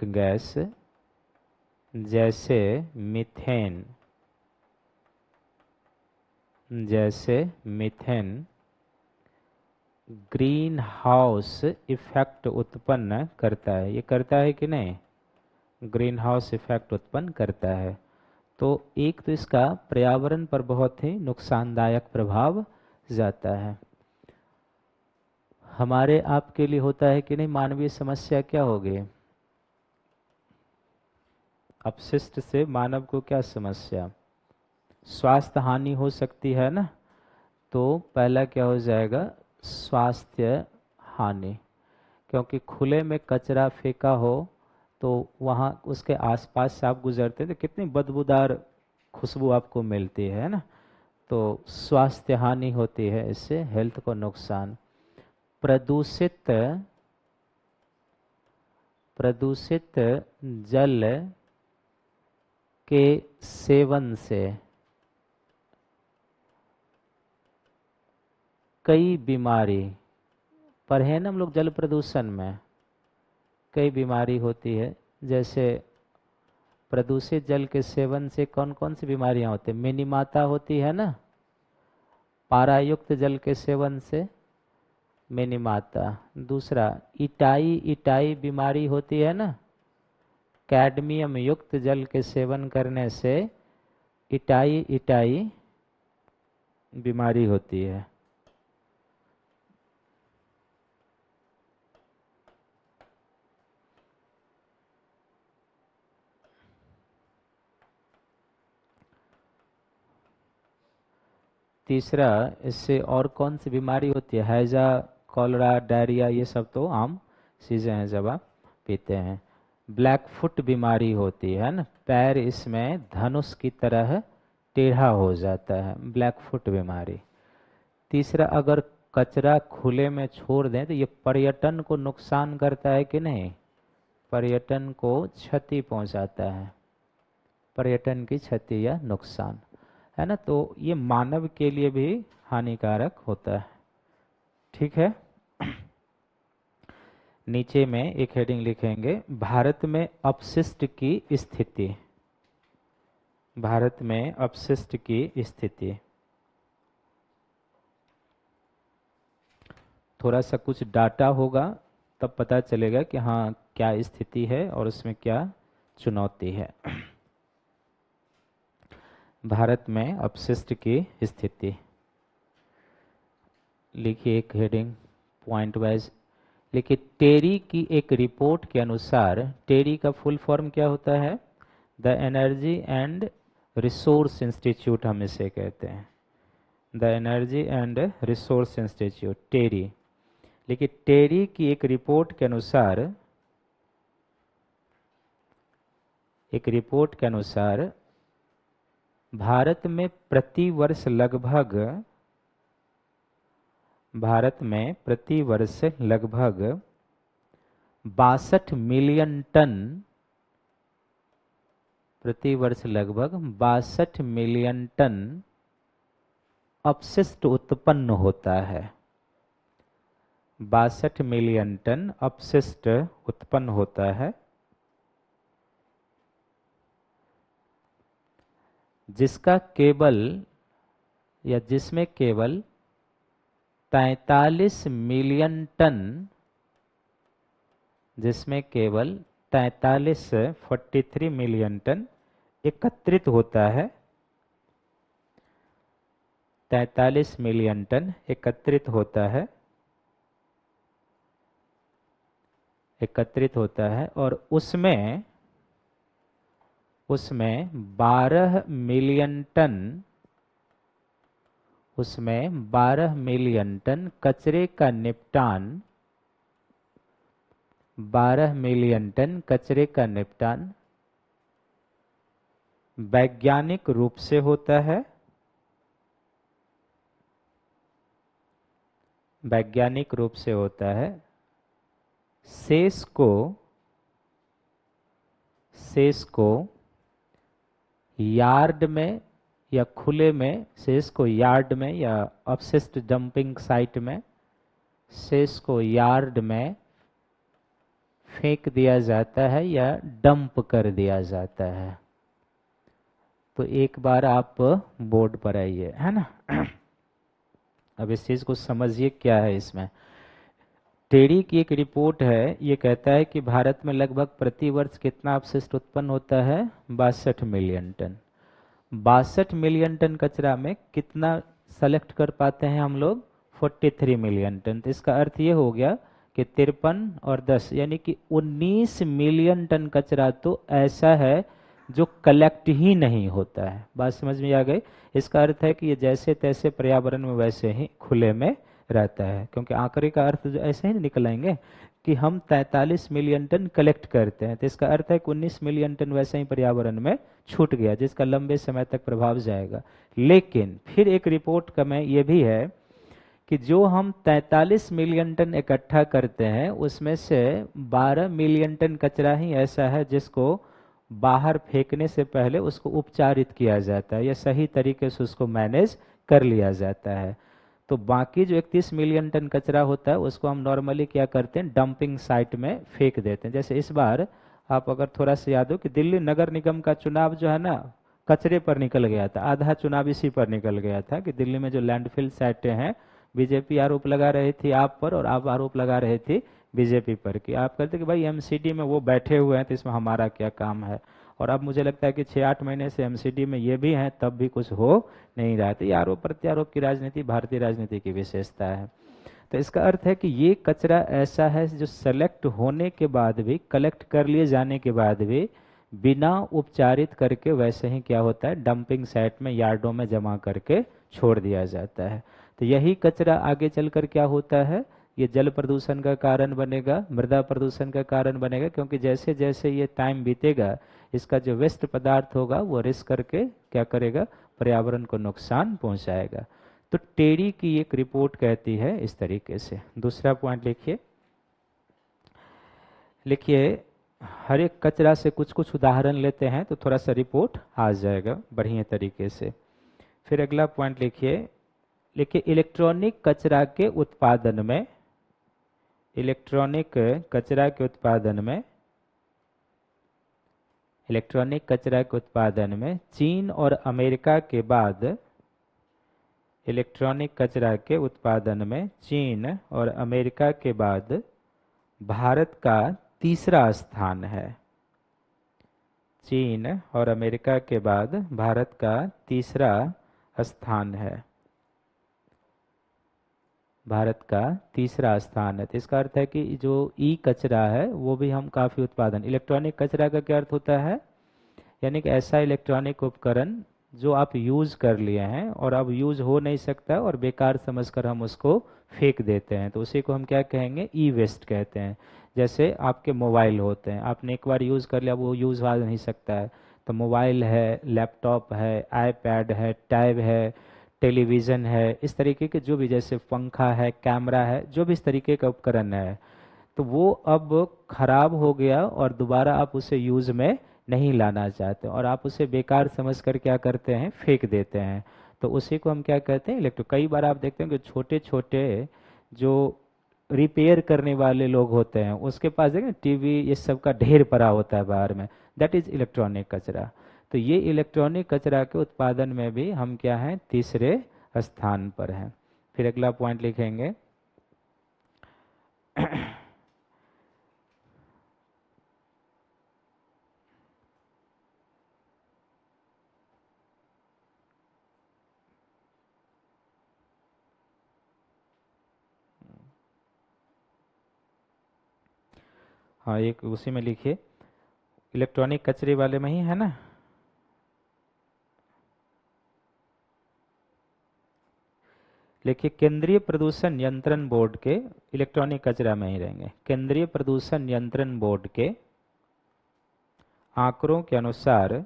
गैस जैसे मीथेन ग्रीन हाउस इफेक्ट उत्पन्न करता है। ये करता है कि नहीं, ग्रीन हाउस इफेक्ट उत्पन्न करता है। तो एक तो इसका पर्यावरण पर बहुत ही नुकसानदायक प्रभाव जाता है। हमारे आपके लिए होता है कि नहीं, मानवीय समस्या क्या होगी, अपशिष्ट से मानव को क्या समस्या, स्वास्थ्य हानि हो सकती है ना। तो पहला क्या हो जाएगा, स्वास्थ्य हानि, क्योंकि खुले में कचरा फेंका हो तो वहाँ उसके आसपास से आप गुजरते हैं तो कितनी बदबूदार खुशबू आपको मिलती है ना। तो स्वास्थ्य हानि होती है, इससे हेल्थ को नुकसान। प्रदूषित जल के सेवन से कई बीमारी, पर है ना हम लोग जल प्रदूषण में कई बीमारी होती है। जैसे प्रदूषित जल के सेवन से कौन कौन सी बीमारियां होती है, मिनीमाता होती है ना, पारायुक्त जल के सेवन से मिनीमाता। दूसरा इटाई बीमारी होती है ना, कैडमियम युक्त जल के सेवन करने से इटाई बीमारी होती है। तीसरा, इससे और कौन सी बीमारी होती है, हैजा, कॉलरा, डायरिया, ये सब तो आम चीज़ें हैं जब आप पीते हैं। ब्लैक फुट बीमारी होती है ना, पैर इसमें धनुष की तरह टेढ़ा हो जाता है, ब्लैक फुट बीमारी। तीसरा, अगर कचरा खुले में छोड़ दें तो ये पर्यटन को नुकसान करता है कि नहीं, पर्यटन को क्षति पहुंचाता है, पर्यटन की क्षति या नुकसान, है ना। तो ये मानव के लिए भी हानिकारक होता है। ठीक है। नीचे में एक हेडिंग लिखेंगे, भारत में अपशिष्ट की स्थिति, भारत में अपशिष्ट की स्थिति। थोड़ा सा कुछ डाटा होगा तब पता चलेगा कि हाँ क्या स्थिति है और उसमें क्या चुनौती है। भारत में अपशिष्ट की स्थिति लिखिए, एक हेडिंग पॉइंट वाइज लिखिए। टेरी की एक रिपोर्ट के अनुसार, टेरी का फुल फॉर्म क्या होता है, the energy and resource institute हम इसे कहते हैं, the energy and resource institute, TERI. लेकिन टेरी की एक रिपोर्ट के अनुसार, एक रिपोर्ट के अनुसार भारत में प्रतिवर्ष लगभग, भारत में प्रतिवर्ष लगभग 62 मिलियन टन, प्रतिवर्ष लगभग 62 मिलियन टन अपशिष्ट उत्पन्न होता है, 62 मिलियन टन अपशिष्ट उत्पन्न होता है, जिसका केवल या जिसमें केवल 43 मिलियन टन, जिसमें केवल 43 मिलियन टन एकत्रित होता है, 43 मिलियन टन एकत्रित होता है, एकत्रित होता है। और उसमें 12 मिलियन टन, उसमें 12 मिलियन टन कचरे का निपटान, 12 मिलियन टन कचरे का निपटान वैज्ञानिक रूप से होता है, वैज्ञानिक रूप से होता है। शेष को यार्ड में या खुले में, शेष को यार्ड में या अपशिष्ट डंपिंग साइट में, शेष को यार्ड में फेंक दिया जाता है या डंप कर दिया जाता है। तो एक बार आप बोर्ड पर आइए, है ना। अब इस चीज को समझिए क्या है इसमें। टेरी की एक रिपोर्ट है, ये कहता है कि भारत में लगभग प्रतिवर्ष कितना अपशिष्ट उत्पन्न होता है, 62 मिलियन टन। 62 मिलियन टन कचरा में कितना सेलेक्ट कर पाते हैं हम लोग, 43 मिलियन टन। तो इसका अर्थ ये हो गया कि 53 और 10 यानी कि 19 मिलियन टन कचरा तो ऐसा है जो कलेक्ट ही नहीं होता है। बात समझ में आ गई। इसका अर्थ है कि ये जैसे तैसे पर्यावरण में वैसे ही खुले में रहता है, क्योंकि आंकड़े का अर्थ जो ऐसे ही निकलेंगे कि हम 43 मिलियन टन कलेक्ट करते हैं, तो इसका अर्थ है कि 19 मिलियन टन वैसे ही पर्यावरण में छूट गया, जिसका लंबे समय तक प्रभाव जाएगा। लेकिन फिर एक रिपोर्ट का में ये भी है कि जो हम 43 मिलियन टन इकट्ठा करते हैं उसमें से 12 मिलियन टन कचरा ही ऐसा है जिसको बाहर फेंकने से पहले उसको उपचारित किया जाता है या सही तरीके से उसको मैनेज कर लिया जाता है। तो बाकी जो 31 मिलियन टन कचरा होता है उसको हम नॉर्मली क्या करते हैं, डंपिंग साइट में फेंक देते हैं। जैसे इस बार आप अगर थोड़ा सा याद हो कि दिल्ली नगर निगम का चुनाव जो है ना कचरे पर निकल गया था, आधा चुनाव इसी पर निकल गया था कि दिल्ली में जो लैंडफिल साइटें हैं, बीजेपी आरोप लगा रही थी आप पर और आप आरोप लगा रहे थे बीजेपी पर कि आप कहते कि भाई एमसीडी में वो बैठे हुए हैं तो इसमें हमारा क्या काम है। और अब मुझे लगता है कि 6-8 महीने से एमसीडी में ये भी हैं तब भी कुछ हो नहीं रहा। तो ये आरोप प्रत्यारोप की राजनीति भारतीय राजनीति की विशेषता है। तो इसका अर्थ है कि ये कचरा ऐसा है जो सेलेक्ट होने के बाद भी, कलेक्ट कर लिए जाने के बाद भी बिना उपचारित करके वैसे ही क्या होता है, डंपिंग साइट में यार्डों में जमा करके छोड़ दिया जाता है। तो यही कचरा आगे चलकर क्या होता है, ये जल प्रदूषण का कारण बनेगा, मृदा प्रदूषण का कारण बनेगा, क्योंकि जैसे जैसे ये टाइम बीतेगा इसका जो वेस्ट पदार्थ होगा वो रिस्क करके क्या करेगा, पर्यावरण को नुकसान पहुंचाएगा। तो टेरी की एक रिपोर्ट कहती है इस तरीके से। दूसरा पॉइंट लिखिए, लिखिए हर एक कचरा से कुछ कुछ उदाहरण लेते हैं तो थोड़ा सा रिपोर्ट आ जाएगा बढ़िया तरीके से। फिर अगला पॉइंट लिखिए, लिखिए इलेक्ट्रॉनिक कचरा के उत्पादन में, इलेक्ट्रॉनिक कचरा के उत्पादन में, इलेक्ट्रॉनिक कचरा के उत्पादन में चीन और अमेरिका के बाद, इलेक्ट्रॉनिक कचरा के उत्पादन में चीन और अमेरिका के बाद भारत का तीसरा स्थान है। चीन और अमेरिका के बाद भारत का तीसरा स्थान है, भारत का तीसरा स्थान है। तो इसका अर्थ है कि जो ई कचरा है वो भी हम काफ़ी उत्पादन, इलेक्ट्रॉनिक कचरा का क्या अर्थ होता है, यानी कि ऐसा इलेक्ट्रॉनिक उपकरण जो आप यूज़ कर लिए हैं और अब यूज़ हो नहीं सकता और बेकार समझकर हम उसको फेंक देते हैं, तो उसी को हम क्या कहेंगे, ई वेस्ट कहते हैं। जैसे आपके मोबाइल होते हैं, आपने एक बार यूज़ कर लिया, वो यूज़ हो नहीं सकता है, तो मोबाइल है, लैपटॉप है, आईपैड है, टैब है, टेलीविज़न है, इस तरीके के जो भी, जैसे पंखा है, कैमरा है, जो भी इस तरीके का उपकरण है, तो वो अब खराब हो गया और दोबारा आप उसे यूज़ में नहीं लाना चाहते और आप उसे बेकार समझकर क्या करते हैं, फेंक देते हैं। तो उसी को हम क्या कहते हैं, इलेक्ट्रो। कई बार आप देखते हैं कि छोटे छोटे जो रिपेयर करने वाले लोग होते हैं उसके पास देखें टीवी ये सब का ढेर पड़ा होता है बाहर में, दैट इज इलेक्ट्रॉनिक कचरा। तो ये इलेक्ट्रॉनिक कचरा के उत्पादन में भी हम क्या हैं, तीसरे स्थान पर हैं। फिर अगला पॉइंट लिखेंगे, हाँ एक उसी में लिखिए, इलेक्ट्रॉनिक कचरे वाले में ही है ना, देखिए केंद्रीय प्रदूषण नियंत्रण बोर्ड के, इलेक्ट्रॉनिक कचरा में ही रहेंगे, केंद्रीय प्रदूषण नियंत्रण बोर्ड के आंकड़ों के अनुसार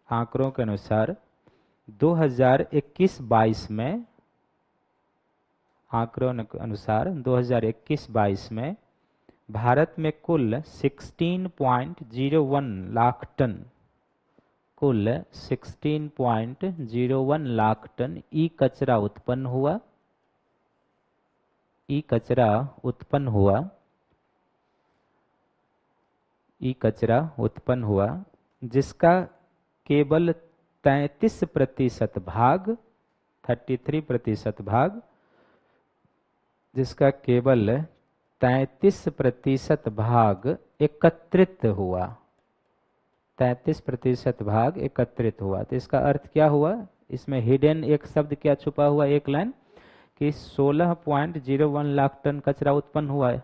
आंकड़ों के अनुसार 2021-22 में, आंकड़ों के अनुसार 2021-22 में भारत में कुल 16.01 लाख टन, कुल 16.01 लाख टन ई कचरा उत्पन्न हुआ, ई कचरा उत्पन्न हुआ, ई कचरा उत्पन्न हुआ, जिसका केवल 33% भाग, 33% भाग, जिसका केवल 33% भाग एकत्रित हुआ, 33% भाग एकत्रित हुआ। तो इसका अर्थ क्या हुआ, इसमें हिडन एक शब्द क्या छुपा हुआ, एक लाइन, कि 16.01 लाख टन कचरा उत्पन्न हुआ है,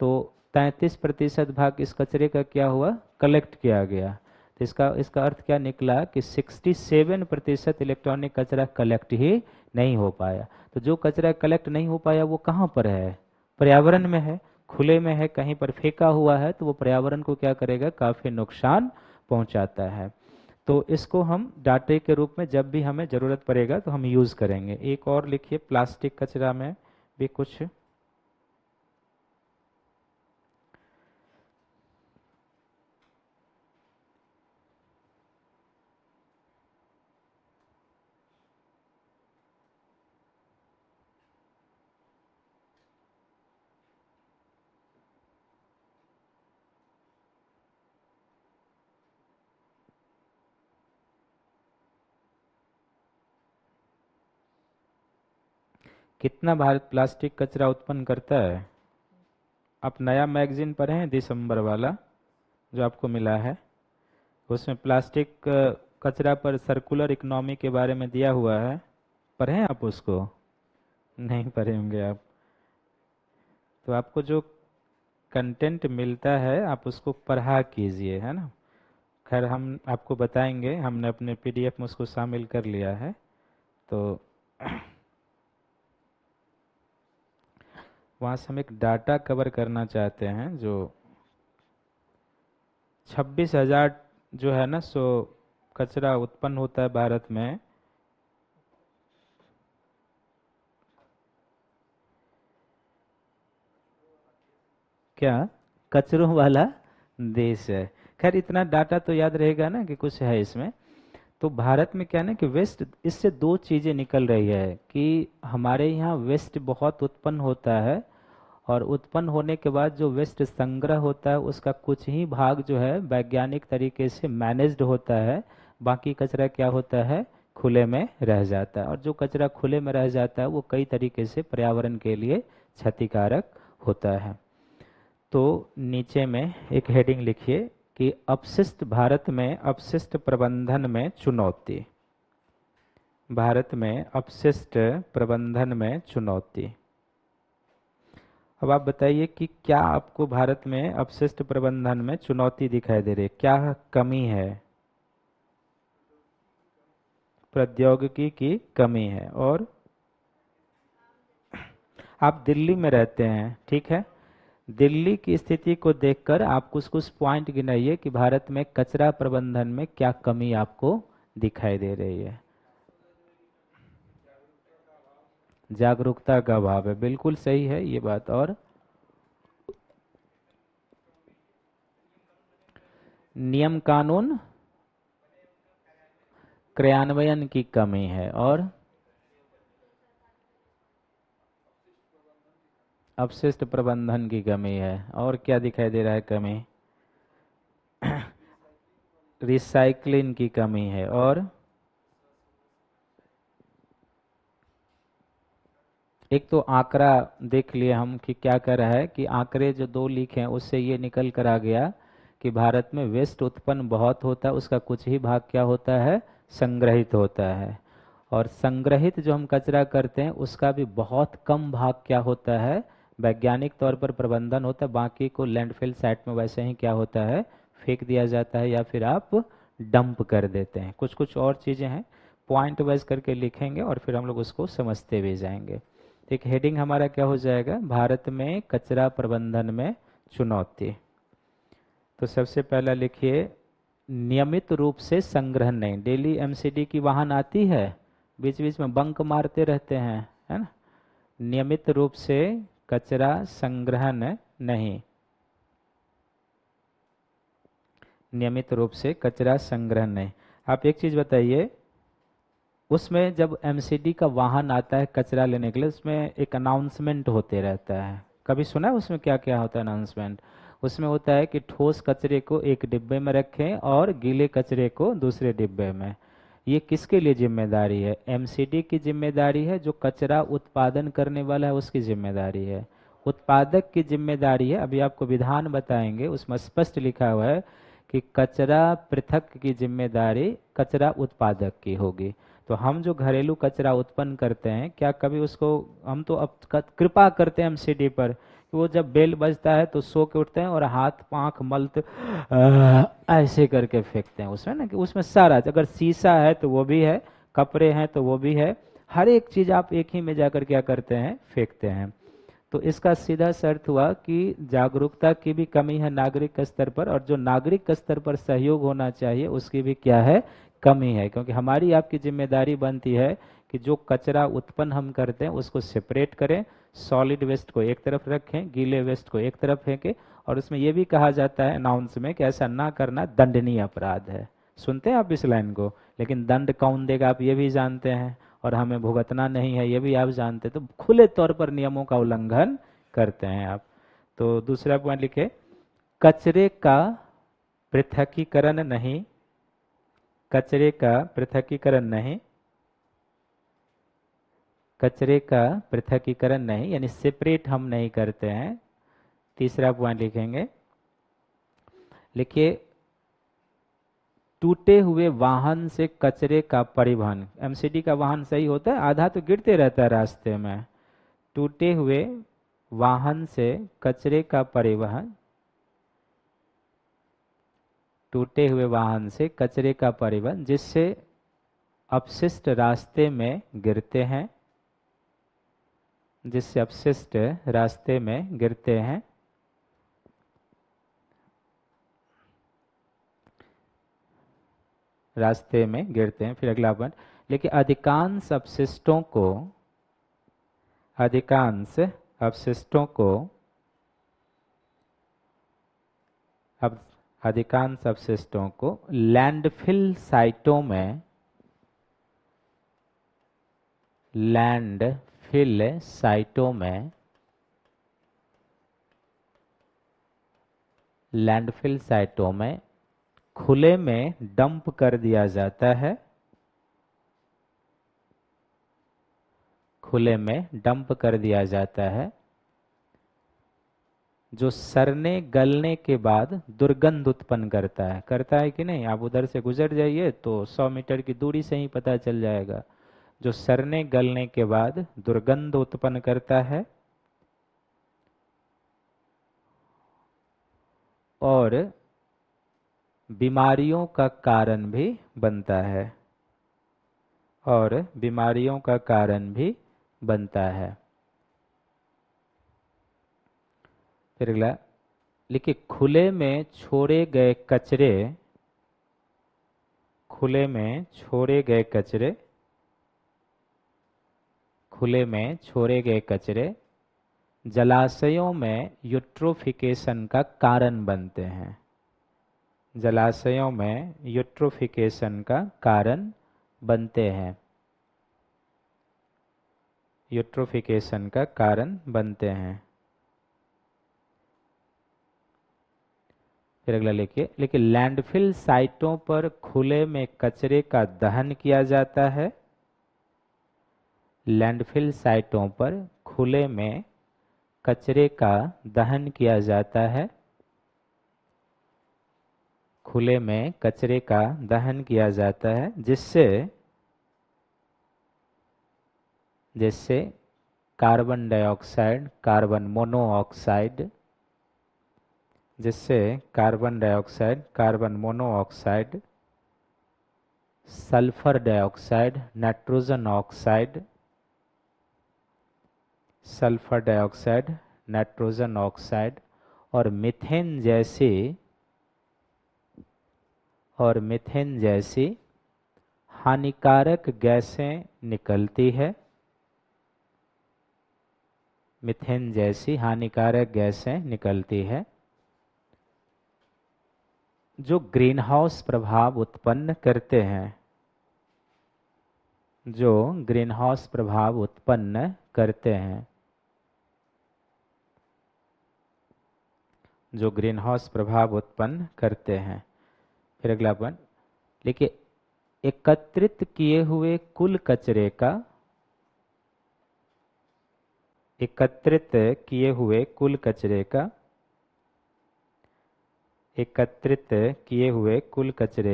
तो 33% भाग इस कचरे का क्या हुआ, कलेक्ट किया गया। तो इसका इसका अर्थ क्या निकला कि 67% इलेक्ट्रॉनिक कचरा कलेक्ट ही नहीं हो पाया। तो जो कचरा कलेक्ट नहीं हो पाया वो कहाँ पर है, पर्यावरण में है, खुले में है, कहीं पर फेंका हुआ है, तो वो पर्यावरण को क्या करेगा, काफ़ी नुकसान पहुंचाता है। तो इसको हम डाटे के रूप में जब भी हमें ज़रूरत पड़ेगा तो हम यूज़ करेंगे। एक और लिखिए, प्लास्टिक कचरा में भी कुछ, कितना भारत प्लास्टिक कचरा उत्पन्न करता है। आप नया मैगजीन पढ़े हैं, दिसंबर वाला जो आपको मिला है, उसमें प्लास्टिक कचरा पर सर्कुलर इकोनॉमी के बारे में दिया हुआ है, पढ़े हैं आप उसको, नहीं पढ़े होंगे आप। तो आपको जो कंटेंट मिलता है आप उसको पढ़ा कीजिए, है ना, खैर हम आपको बताएंगे, हमने अपने पीडीएफ में उसको शामिल कर लिया है। तो वहाँ से हम एक डाटा कवर करना चाहते हैं जो 26,000 जो है ना सो कचरा उत्पन्न होता है भारत में। क्या कचरों वाला देश है। खैर इतना डाटा तो याद रहेगा ना कि कुछ है इसमें। तो भारत में क्या है ना कि वेस्ट, इससे दो चीज़ें निकल रही है कि हमारे यहाँ वेस्ट बहुत उत्पन्न होता है, और उत्पन्न होने के बाद जो वेस्ट संग्रह होता है उसका कुछ ही भाग जो है वैज्ञानिक तरीके से मैनेज्ड होता है, बाकी कचरा क्या होता है, खुले में रह जाता है। और जो कचरा खुले में रह जाता है वो कई तरीके से पर्यावरण के लिए क्षतिकारक होता है। तो नीचे में एक हेडिंग लिखिए कि अपशिष्ट भारत में अपशिष्ट प्रबंधन में चुनौती। भारत में अपशिष्ट प्रबंधन में चुनौती। अब आप बताइए कि क्या आपको भारत में अपशिष्ट प्रबंधन में चुनौती दिखाई दे रही है, क्या कमी है। प्रौद्योगिकी की कमी है। और आप दिल्ली में रहते हैं, ठीक है, दिल्ली की स्थिति को देखकर आप कुछ कुछ पॉइंट गिनाइए कि भारत में कचरा प्रबंधन में क्या कमी आपको दिखाई दे रही है। जागरूकता का अभाव है, बिल्कुल सही है ये बात। और नियम कानून क्रियान्वयन की कमी है। और अपशिष्ट प्रबंधन की कमी है। और क्या दिखाई दे रहा है कमी। रिसाइकलिंग की कमी है। और एक तो आंकड़ा देख लिए हम कि क्या कर रहा है, कि आंकड़े जो दो लिखे हैं उससे ये निकल कर आ गया कि भारत में वेस्ट उत्पन्न बहुत होता है, उसका कुछ ही भाग क्या होता है, संग्रहित होता है। और संग्रहित जो हम कचरा करते हैं उसका भी बहुत कम भाग क्या होता है, वैज्ञानिक तौर पर प्रबंधन होता है, बाकी को लैंडफिल साइट में वैसे ही क्या होता है, फेंक दिया जाता है या फिर आप डंप कर देते हैं। कुछ कुछ और चीज़ें हैं, पॉइंट वाइज करके लिखेंगे और फिर हम लोग उसको समझते भी जाएंगे। एक हेडिंग हमारा क्या हो जाएगा, भारत में कचरा प्रबंधन में चुनौती। तो सबसे पहला लिखिए, नियमित रूप से संग्रहण नहीं। डेली एमसीडी की वाहन आती है, बीच बीच में बंक मारते रहते हैं, है ना। नियमित रूप से कचरा संग्रहण नहीं, नियमित रूप से कचरा संग्रहण नहीं। आप एक चीज बताइए, उसमें जब एमसीडी का वाहन आता है कचरा लेने के लिए, उसमें एक अनाउंसमेंट होते रहता है, कभी सुना है उसमें क्या क्या होता है अनाउंसमेंट। उसमें होता है कि ठोस कचरे को एक डिब्बे में रखें और गीले कचरे को दूसरे डिब्बे में। ये किसके लिए जिम्मेदारी है, एमसीडी की जिम्मेदारी है, जो कचरा उत्पादन करने वाला है उसकी जिम्मेदारी है, उत्पादक की जिम्मेदारी है। अभी आपको विधान बताएंगे, उसमें स्पष्ट लिखा हुआ है कि कचरा पृथक की जिम्मेदारी कचरा उत्पादक की होगी। तो हम जो घरेलू कचरा उत्पन्न करते हैं, क्या कभी उसको, हम तो अब कृपा करते हैं एमसीडी पर कि वो जब बेल बजता है तो सो के उठते हैं और हाथ पांख मलते ऐसे करके फेंकते हैं उसमें ना, कि उसमें सारा, अगर शीशा है तो वो भी है, कपड़े हैं तो वो भी है, हर एक चीज आप एक ही में जाकर क्या करते हैं, फेंकते हैं। तो इसका सीधा सा अर्थ हुआ कि जागरूकता की भी कमी है नागरिक स्तर पर, और जो नागरिक स्तर पर सहयोग होना चाहिए उसकी भी क्या है, कमी है। क्योंकि हमारी आपकी जिम्मेदारी बनती है कि जो कचरा उत्पन्न हम करते हैं उसको सेपरेट करें, सॉलिड वेस्ट को एक तरफ रखें, गीले वेस्ट को एक तरफ फेंकें। और उसमें यह भी कहा जाता है अनाउंस में कि ऐसा ना करना दंडनीय अपराध है। सुनते हैं आप इस लाइन को, लेकिन दंड कौन देगा आप ये भी जानते हैं, और हमें भुगतना नहीं है ये भी आप जानते हैं। तो खुले तौर पर नियमों का उल्लंघन करते हैं आप। तो दूसरा पॉइंट लिखे, कचरे का पृथकीकरण नहीं, कचरे का पृथकीकरण नहीं, कचरे का पृथकीकरण नहीं, यानी सेपरेट हम नहीं करते हैं। तीसरा पॉइंट लिखेंगे, लिखिए, टूटे हुए वाहन से कचरे का परिवहन। एमसीडी का वाहन सही होता है, आधा तो गिरते रहता है रास्ते में। टूटे हुए वाहन से कचरे का परिवहन टूटे हुए वाहन से कचरे का परिवहन, जिससे अपशिष्ट रास्ते में गिरते हैं, जिससे अपशिष्ट रास्ते में गिरते हैं। रास्ते में गिरते हैं। फिर अगला पॉइंट, लेकिन अधिकांश अपशिष्टों को अब अधिकांश अपशिष्टों को लैंडफिल साइटों में लैंडफिल साइटों में खुले में डंप कर दिया जाता है। खुले में डंप कर दिया जाता है, जो सड़ने गलने के बाद दुर्गंध उत्पन्न करता है कि नहीं? आप उधर से गुजर जाइए तो 100 मीटर की दूरी से ही पता चल जाएगा। जो सड़ने गलने के बाद दुर्गंध उत्पन्न करता है और बीमारियों का कारण भी बनता है, फिर अगला, लेकिन खुले में छोड़े गए कचरे खुले में छोड़े कचरे जलाशयों में यूट्रोफिकेशन का कारण बनते हैं। जलाशयों में यूट्रोफिकेशन का कारण बनते हैं। यूट्रोफिकेशन का कारण बनते हैं। फिर अगला लिखिए, लेकिन लैंडफिल साइटों पर खुले में कचरे का दहन किया जाता है। लैंडफिल साइटों पर खुले में कचरे का दहन किया जाता है। खुले में कचरे का दहन किया जाता है, जिससे carbon dioxide, carbon monoxide, sulphur dioxide, nitrogen oxide और मीथेन जैसी हानिकारक गैसें निकलती है। मीथेन जैसी हानिकारक गैसें निकलती है, जो ग्रीन हाउस प्रभाव उत्पन्न करते हैं। जो ग्रीन हाउस प्रभाव उत्पन्न करते हैं। जो ग्रीन हाउस प्रभाव उत्पन्न करते हैं। फिर अगला पॉइंट, देखिए, एकत्रित किए हुए कुल कचरे का एकत्रित किए हुए कुल कचरे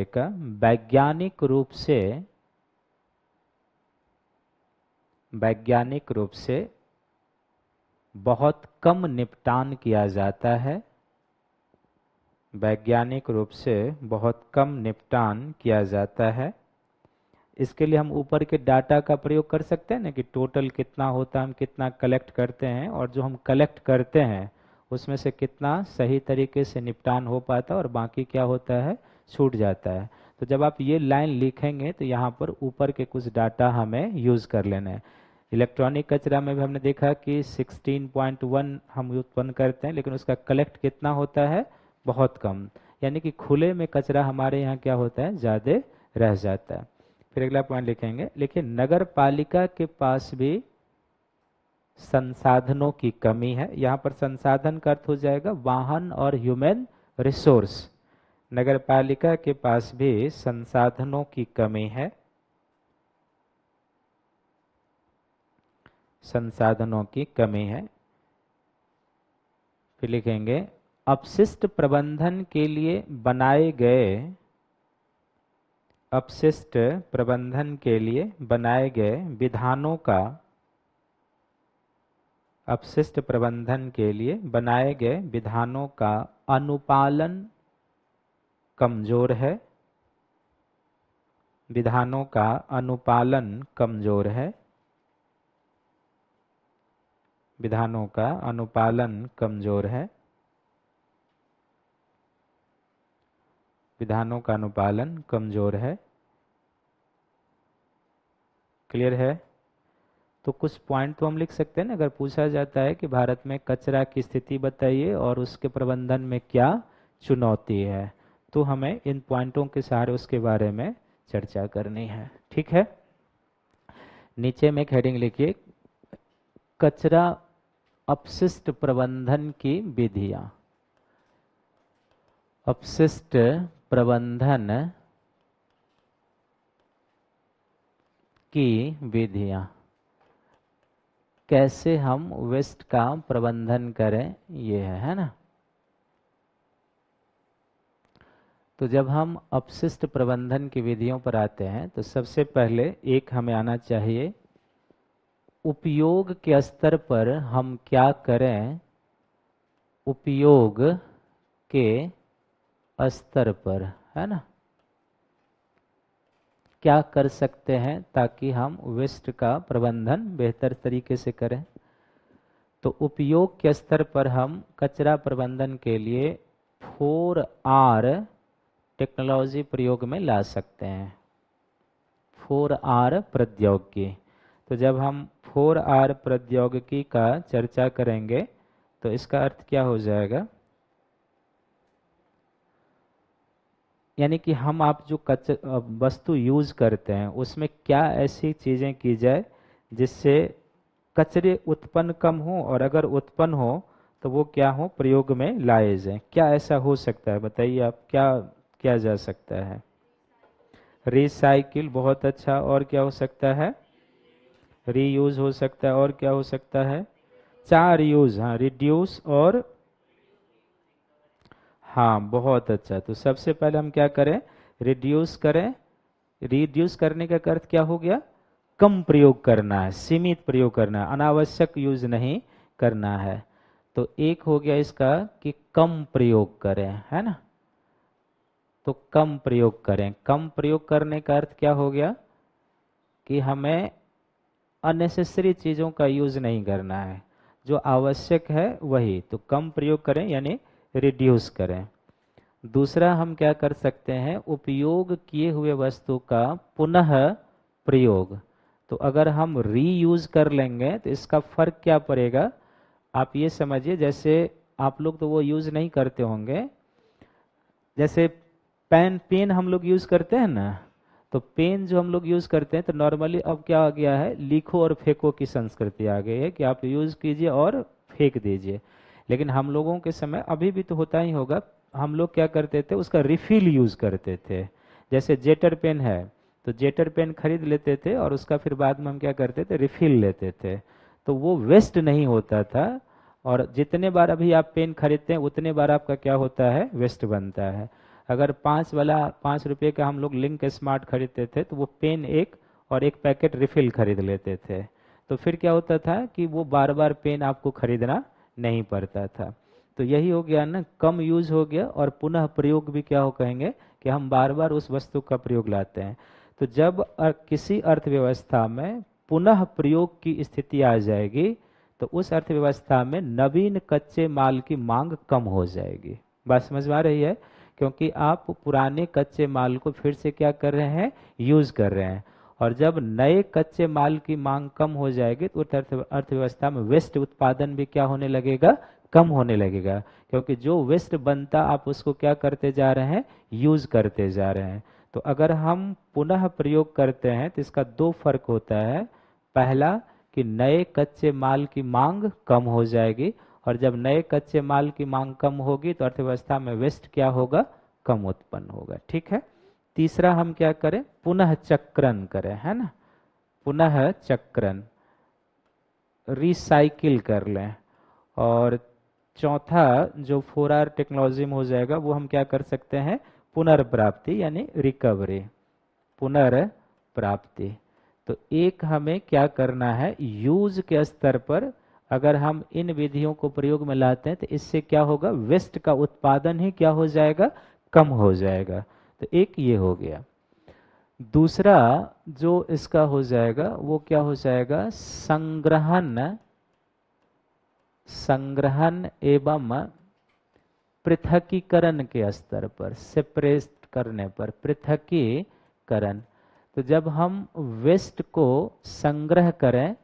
का वैज्ञानिक रूप से बहुत कम निपटान किया जाता है। वैज्ञानिक रूप से बहुत कम निपटान किया जाता है। इसके लिए हम ऊपर के डाटा का प्रयोग कर सकते हैं ना, कि टोटल कितना होता है, हम कितना कलेक्ट करते हैं, और जो हम कलेक्ट करते हैं उसमें से कितना सही तरीके से निपटान हो पाता है और बाकी क्या होता है, छूट जाता है। तो जब आप ये लाइन लिखेंगे तो यहाँ पर ऊपर के कुछ डाटा हमें यूज़ कर लेना है। इलेक्ट्रॉनिक कचरा में भी हमने देखा कि 16.1 हम उत्पन्न करते हैं, लेकिन उसका कलेक्ट कितना होता है, बहुत कम। यानी कि खुले में कचरा हमारे यहाँ क्या होता है, ज़्यादा रह जाता है। फिर अगला पॉइंट लिखेंगे, लेकिन नगर पालिका के पास भी संसाधनों की कमी है। यहाँ पर संसाधन का अर्थ हो जाएगा वाहन और ह्यूमन रिसोर्स। नगर पालिका के पास भी संसाधनों की कमी है। संसाधनों की कमी है। फिर लिखेंगे, अपशिष्ट प्रबंधन के लिए बनाए गए विधानों का अनुपालन कमजोर है, विधानों का अनुपालन कमजोर है, विधानों का अनुपालन कमजोर है, विधानों का अनुपालन कमजोर है। क्लियर है? तो कुछ पॉइंट तो हम लिख सकते हैं ना, अगर पूछा जाता है कि भारत में कचरा की स्थिति बताइए और उसके प्रबंधन में क्या चुनौती है, तो हमें इन पॉइंटों के सहारे उसके बारे में चर्चा करनी है। ठीक है? नीचे में एक हेडिंग लिखिए, कचरा अपशिष्ट प्रबंधन की विधियां। अपशिष्ट प्रबंधन की विधियां, कैसे हम वेस्ट का प्रबंधन करें, ये है ना। तो जब हम अपशिष्ट प्रबंधन की विधियों पर आते हैं तो सबसे पहले एक हमें आना चाहिए, उपयोग के स्तर पर हम क्या करें, उपयोग के स्तर पर, है ना, क्या कर सकते हैं ताकि हम वेस्ट का प्रबंधन बेहतर तरीके से करें। तो उपयोग के स्तर पर हम कचरा प्रबंधन के लिए 4R टेक्नोलॉजी प्रयोग में ला सकते हैं। 4R प्रौद्योगिकी। तो जब हम 4R प्रौद्योगिकी का चर्चा करेंगे तो इसका अर्थ क्या हो जाएगा, यानी कि हम आप जो वस्तु यूज करते हैं उसमें क्या ऐसी चीजें की जाए जिससे कचरे उत्पन्न कम हो, और अगर उत्पन्न हो तो वो क्या हो, प्रयोग में लाए जाए। क्या ऐसा हो सकता है, बताइए आप, क्या किया जा सकता है। रिसाइकिल, बहुत अच्छा। और क्या हो सकता है, रीयूज हो सकता है। और क्या हो सकता है, 4 यूज, हाँ, रिड्यूस और, हाँ, बहुत अच्छा। तो सबसे पहले हम क्या करें, रिड्यूस करें। रिड्यूस करने का अर्थ क्या हो गया, कम प्रयोग करना है, सीमित प्रयोग करना है, अनावश्यक यूज नहीं करना है। तो एक हो गया इसका कि कम प्रयोग करें, है ना। तो कम प्रयोग करें। कम प्रयोग करने का अर्थ क्या हो गया कि हमें अननेसेसरी चीज़ों का यूज नहीं करना है, जो आवश्यक है वही। तो कम प्रयोग करें यानी रिड्यूस करें। दूसरा हम क्या कर सकते हैं, उपयोग किए हुए वस्तु का पुनः प्रयोग। तो अगर हम रीयूज कर लेंगे तो इसका फर्क क्या पड़ेगा, आप ये समझिए, जैसे आप लोग तो वो यूज नहीं करते होंगे, जैसे पेन हम लोग यूज करते हैं ना, तो पेन जो हम लोग यूज करते हैं तो नॉर्मली अब क्या आ गया है, लिखो और फेंको की संस्कृति आ गई है कि आप यूज कीजिए और फेंक दीजिए। लेकिन हम लोगों के समय, अभी भी तो होता ही होगा, हम लोग क्या करते थे, उसका रिफिल यूज करते थे। जैसे जेटर पेन है तो जेटर पेन खरीद लेते थे और उसका फिर बाद में हम क्या करते थे, रिफिल लेते थे। तो वो वेस्ट नहीं होता था, और जितने बार अभी आप पेन खरीदते हैं उतने बार आपका क्या होता है, वेस्ट बनता है। अगर 5 रुपये का हम लोग लिंक स्मार्ट खरीदते थे तो वो पेन एक और एक पैकेट रिफिल खरीद लेते थे। तो फिर क्या होता था कि वो बार बार पेन आपको खरीदना नहीं पड़ता था। तो यही हो गया ना, कम यूज हो गया, और पुनः प्रयोग भी क्या हो कहेंगे कि हम बार बार उस वस्तु का प्रयोग लाते हैं। तो जब किसी अर्थव्यवस्था में पुनः प्रयोग की स्थिति आ जाएगी तो उस अर्थव्यवस्था में नवीन कच्चे माल की मांग कम हो जाएगी। बात समझ में आ रही है? क्योंकि आप पुराने कच्चे माल को फिर से क्या कर रहे हैं, यूज कर रहे हैं। और जब नए कच्चे माल की मांग कम हो जाएगी तो अर्थव्यवस्था में वेस्ट उत्पादन भी क्या होने लगेगा, कम होने लगेगा। क्योंकि जो वेस्ट बनता आप उसको क्या करते जा रहे हैं, यूज करते जा रहे हैं। तो अगर हम पुनः प्रयोग करते हैं तो इसका 2 फर्क होता है। पहला कि नए कच्चे माल की मांग कम हो जाएगी, और जब नए कच्चे माल की मांग कम होगी तो अर्थव्यवस्था में वेस्ट क्या होगा, कम उत्पन्न होगा। ठीक है। तीसरा हम क्या करें, पुनः चक्रण करें, है ना, पुनः चक्रण, रिसाइकिल कर लें। और चौथा जो 4R टेक्नोलॉजी में हो जाएगा वो हम क्या कर सकते हैं, पुनर्प्राप्ति यानी रिकवरी, पुनर्प्राप्ति। तो एक हमें क्या करना है, यूज के स्तर पर अगर हम इन विधियों को प्रयोग में लाते हैं तो इससे क्या होगा, वेस्ट का उत्पादन ही क्या हो जाएगा, कम हो जाएगा। तो एक ये हो गया। दूसरा जो इसका हो जाएगा वो क्या हो जाएगा, संग्रहण, संग्रहण एवं पृथकीकरण के स्तर पर, सेपरेट करने पर, पृथकीकरण। तो जब हम वेस्ट को संग्रह करें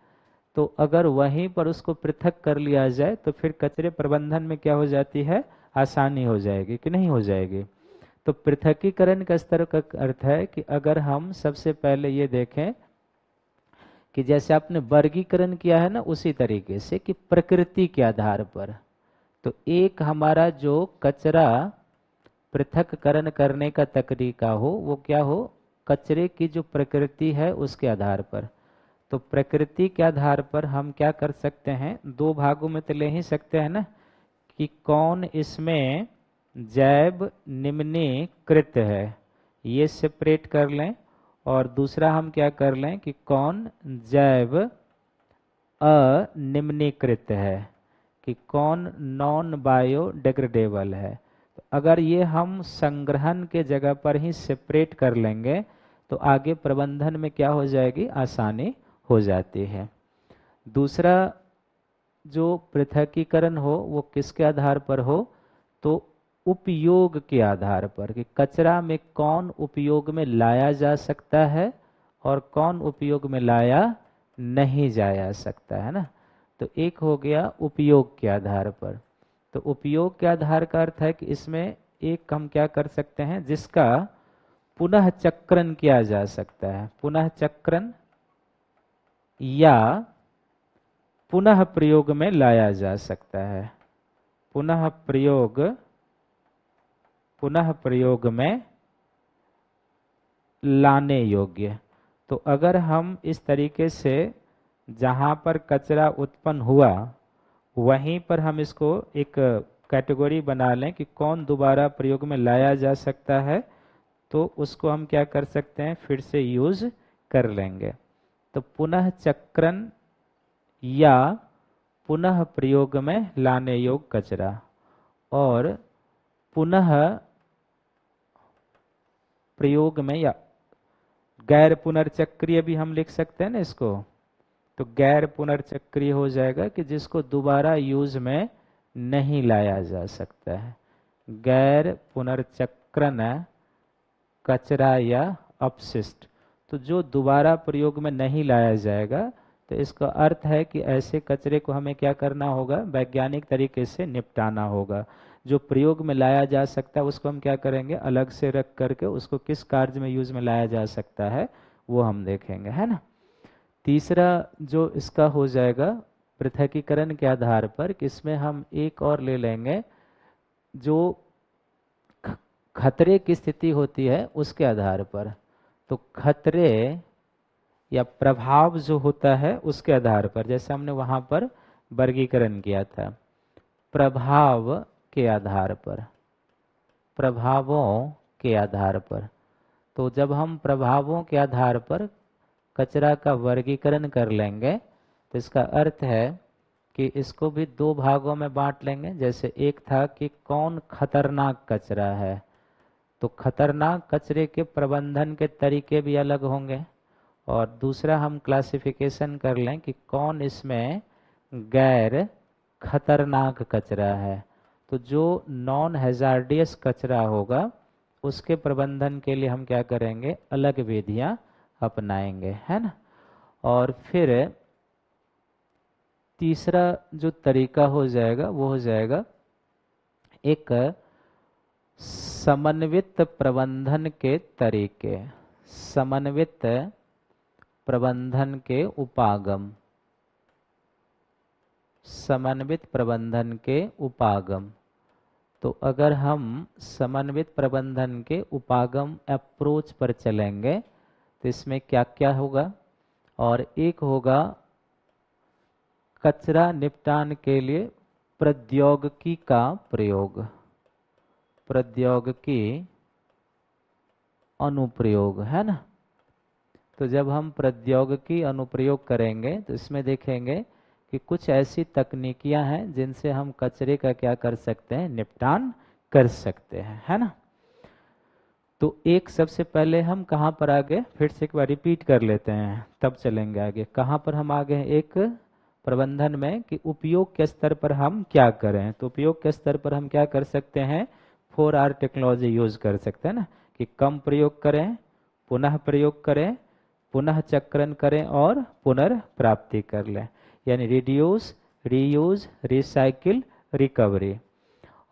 तो अगर वहीं पर उसको पृथक कर लिया जाए तो फिर कचरे प्रबंधन में क्या हो जाती है, आसानी हो जाएगी कि नहीं हो जाएगी। तो पृथकीकरण का स्तर का अर्थ है कि अगर हम सबसे पहले ये देखें कि जैसे आपने वर्गीकरण किया है ना, उसी तरीके से कि प्रकृति के आधार पर। तो एक हमारा जो कचरा पृथक्करण करने का तरीका हो वो क्या हो, कचरे की जो प्रकृति है उसके आधार पर। तो प्रकृति के आधार पर हम क्या कर सकते हैं, दो भागों में तो ले ही सकते हैं ना, कि कौन इसमें जैव निम्नीकृत है, ये सेपरेट कर लें। और दूसरा हम क्या कर लें कि कौन जैव अनिम्नीकृत है, कि कौन नॉन बायोडिग्रेडेबल है। तो अगर ये हम संग्रहण के जगह पर ही सेपरेट कर लेंगे तो आगे प्रबंधन में क्या हो जाएगी, आसानी हो जाती है। दूसरा जो पृथकीकरण हो वो किसके आधार पर हो, तो उपयोग के आधार पर, कि कचरा में कौन उपयोग में लाया जा सकता है और कौन उपयोग में लाया नहीं जाया सकता है ना। तो एक हो गया उपयोग के आधार पर। तो उपयोग के आधार का अर्थ है कि इसमें एक हम क्या कर सकते हैं, जिसका पुनः चक्रण किया जा सकता है, पुनः चक्रण या पुनः प्रयोग में लाया जा सकता है, पुनः प्रयोग, पुनः प्रयोग में लाने योग्य। तो अगर हम इस तरीके से जहाँ पर कचरा उत्पन्न हुआ वहीं पर हम इसको एक कैटेगरी बना लें कि कौन दोबारा प्रयोग में लाया जा सकता है, तो उसको हम क्या कर सकते हैं, फिर से यूज कर लेंगे। तो पुनः चक्रण या पुनः प्रयोग में लाने योग्य कचरा, और पुनः प्रयोग में या गैर पुनर्चक्रीय भी हम लिख सकते हैं ना इसको। तो गैर पुनर्चक्रीय हो जाएगा कि जिसको दोबारा यूज में नहीं लाया जा सकता है, गैर पुनर्चक्रण कचरा या अपशिष्ट। तो जो दोबारा प्रयोग में नहीं लाया जाएगा, तो इसका अर्थ है कि ऐसे कचरे को हमें क्या करना होगा, वैज्ञानिक तरीके से निपटाना होगा। जो प्रयोग में लाया जा सकता है उसको हम क्या करेंगे, अलग से रख करके उसको किस कार्य में यूज में लाया जा सकता है वो हम देखेंगे, है ना। तीसरा जो इसका हो जाएगा पृथकीकरण के आधार पर, कि इसमें हम एक और ले लेंगे जो खतरे की स्थिति होती है उसके आधार पर। तो खतरे या प्रभाव जो होता है उसके आधार पर, जैसे हमने वहां पर वर्गीकरण किया था, प्रभाव के आधार पर, प्रभावों के आधार पर। तो जब हम प्रभावों के आधार पर कचरा का वर्गीकरण कर लेंगे तो इसका अर्थ है कि इसको भी दो भागों में बांट लेंगे। जैसे एक था कि कौन खतरनाक कचरा है, तो खतरनाक कचरे के प्रबंधन के तरीके भी अलग होंगे। और दूसरा हम क्लासिफिकेशन कर लें कि कौन इसमें गैर खतरनाक कचरा है। तो जो नॉन हैजार्डियस कचरा होगा उसके प्रबंधन के लिए हम क्या करेंगे, अलग विधियां अपनाएंगे, है ना। और फिर तीसरा जो तरीका हो जाएगा वो हो जाएगा एक समन्वित प्रबंधन के तरीके, समन्वित प्रबंधन के उपागम, समन्वित प्रबंधन के उपागम। तो अगर हम समन्वित प्रबंधन के उपागम अप्रोच पर चलेंगे तो इसमें क्या क्या होगा, और एक होगा कचरा निपटान के लिए प्रौद्योगिकी का प्रयोग, प्रौद्योगिकी अनुप्रयोग, है ना। तो जब हम प्रौद्योगिकी अनुप्रयोग करेंगे तो इसमें देखेंगे कि कुछ ऐसी तकनीकियां हैं जिनसे हम कचरे का क्या कर सकते हैं, निपटान कर सकते हैं, है ना। तो एक सबसे पहले हम कहाँ पर आ गए, फिर से एक बार रिपीट कर लेते हैं तब चलेंगे आगे। कहाँ पर हम आ गए हैं, एक प्रबंधन में कि उपयोग के स्तर पर हम क्या करें। तो उपयोग के स्तर पर हम क्या कर सकते हैं, 4R टेक्नोलॉजी यूज कर सकते हैं ना, कि कम प्रयोग करें, पुनः प्रयोग करें, पुनः चक्रण करें और पुनर्प्राप्ति कर लें। यानी रिड्यूस, रीयूज, रिसाइकिल, रिकवरी।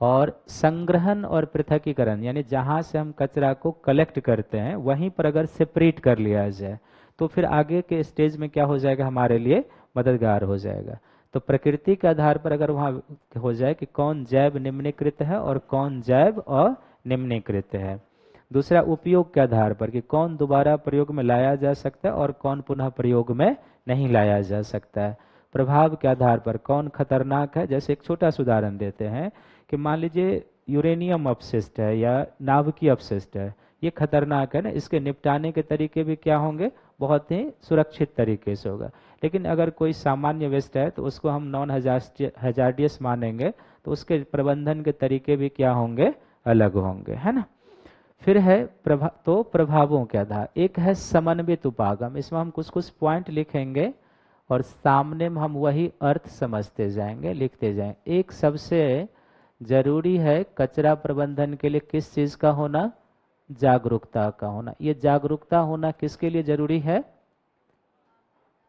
और संग्रहण और पृथकीकरण, यानी जहाँ से हम कचरा को कलेक्ट करते हैं वहीं पर अगर सेपरेट कर लिया जाए तो फिर आगे के स्टेज में क्या हो जाएगा, हमारे लिए मददगार हो जाएगा। तो प्रकृति के आधार पर अगर वहाँ हो जाए कि कौन जैव निम्नीकृत है और कौन जैव अनिम्नीकृत है। दूसरा, उपयोग के आधार पर कि कौन दोबारा प्रयोग में लाया जा सकता है और कौन पुनः प्रयोग में नहीं लाया जा सकता है। प्रभाव के आधार पर कौन खतरनाक है। जैसे एक छोटा सा उदाहरण देते हैं कि मान लीजिए यूरेनियम अपशिष्ट है या नाभिकीय अपशिष्ट है, ये खतरनाक है ना, इसके निपटाने के तरीके भी क्या होंगे, बहुत ही सुरक्षित तरीके से होगा। लेकिन अगर कोई सामान्य वेस्ट है तो उसको हम नॉन हजार्डियस मानेंगे, तो उसके प्रबंधन के तरीके भी क्या होंगे, अलग होंगे, है ना। फिर है प्रभावों के आधार। एक है समन्वित उपागम, इसमें हम कुछ कुछ पॉइंट लिखेंगे और सामने में हम वही अर्थ समझते जाएंगे, लिखते जाएंगे। एक सबसे जरूरी है कचरा प्रबंधन के लिए किस चीज का होना, जागरूकता का होना। ये जागरूकता होना किसके लिए जरूरी है,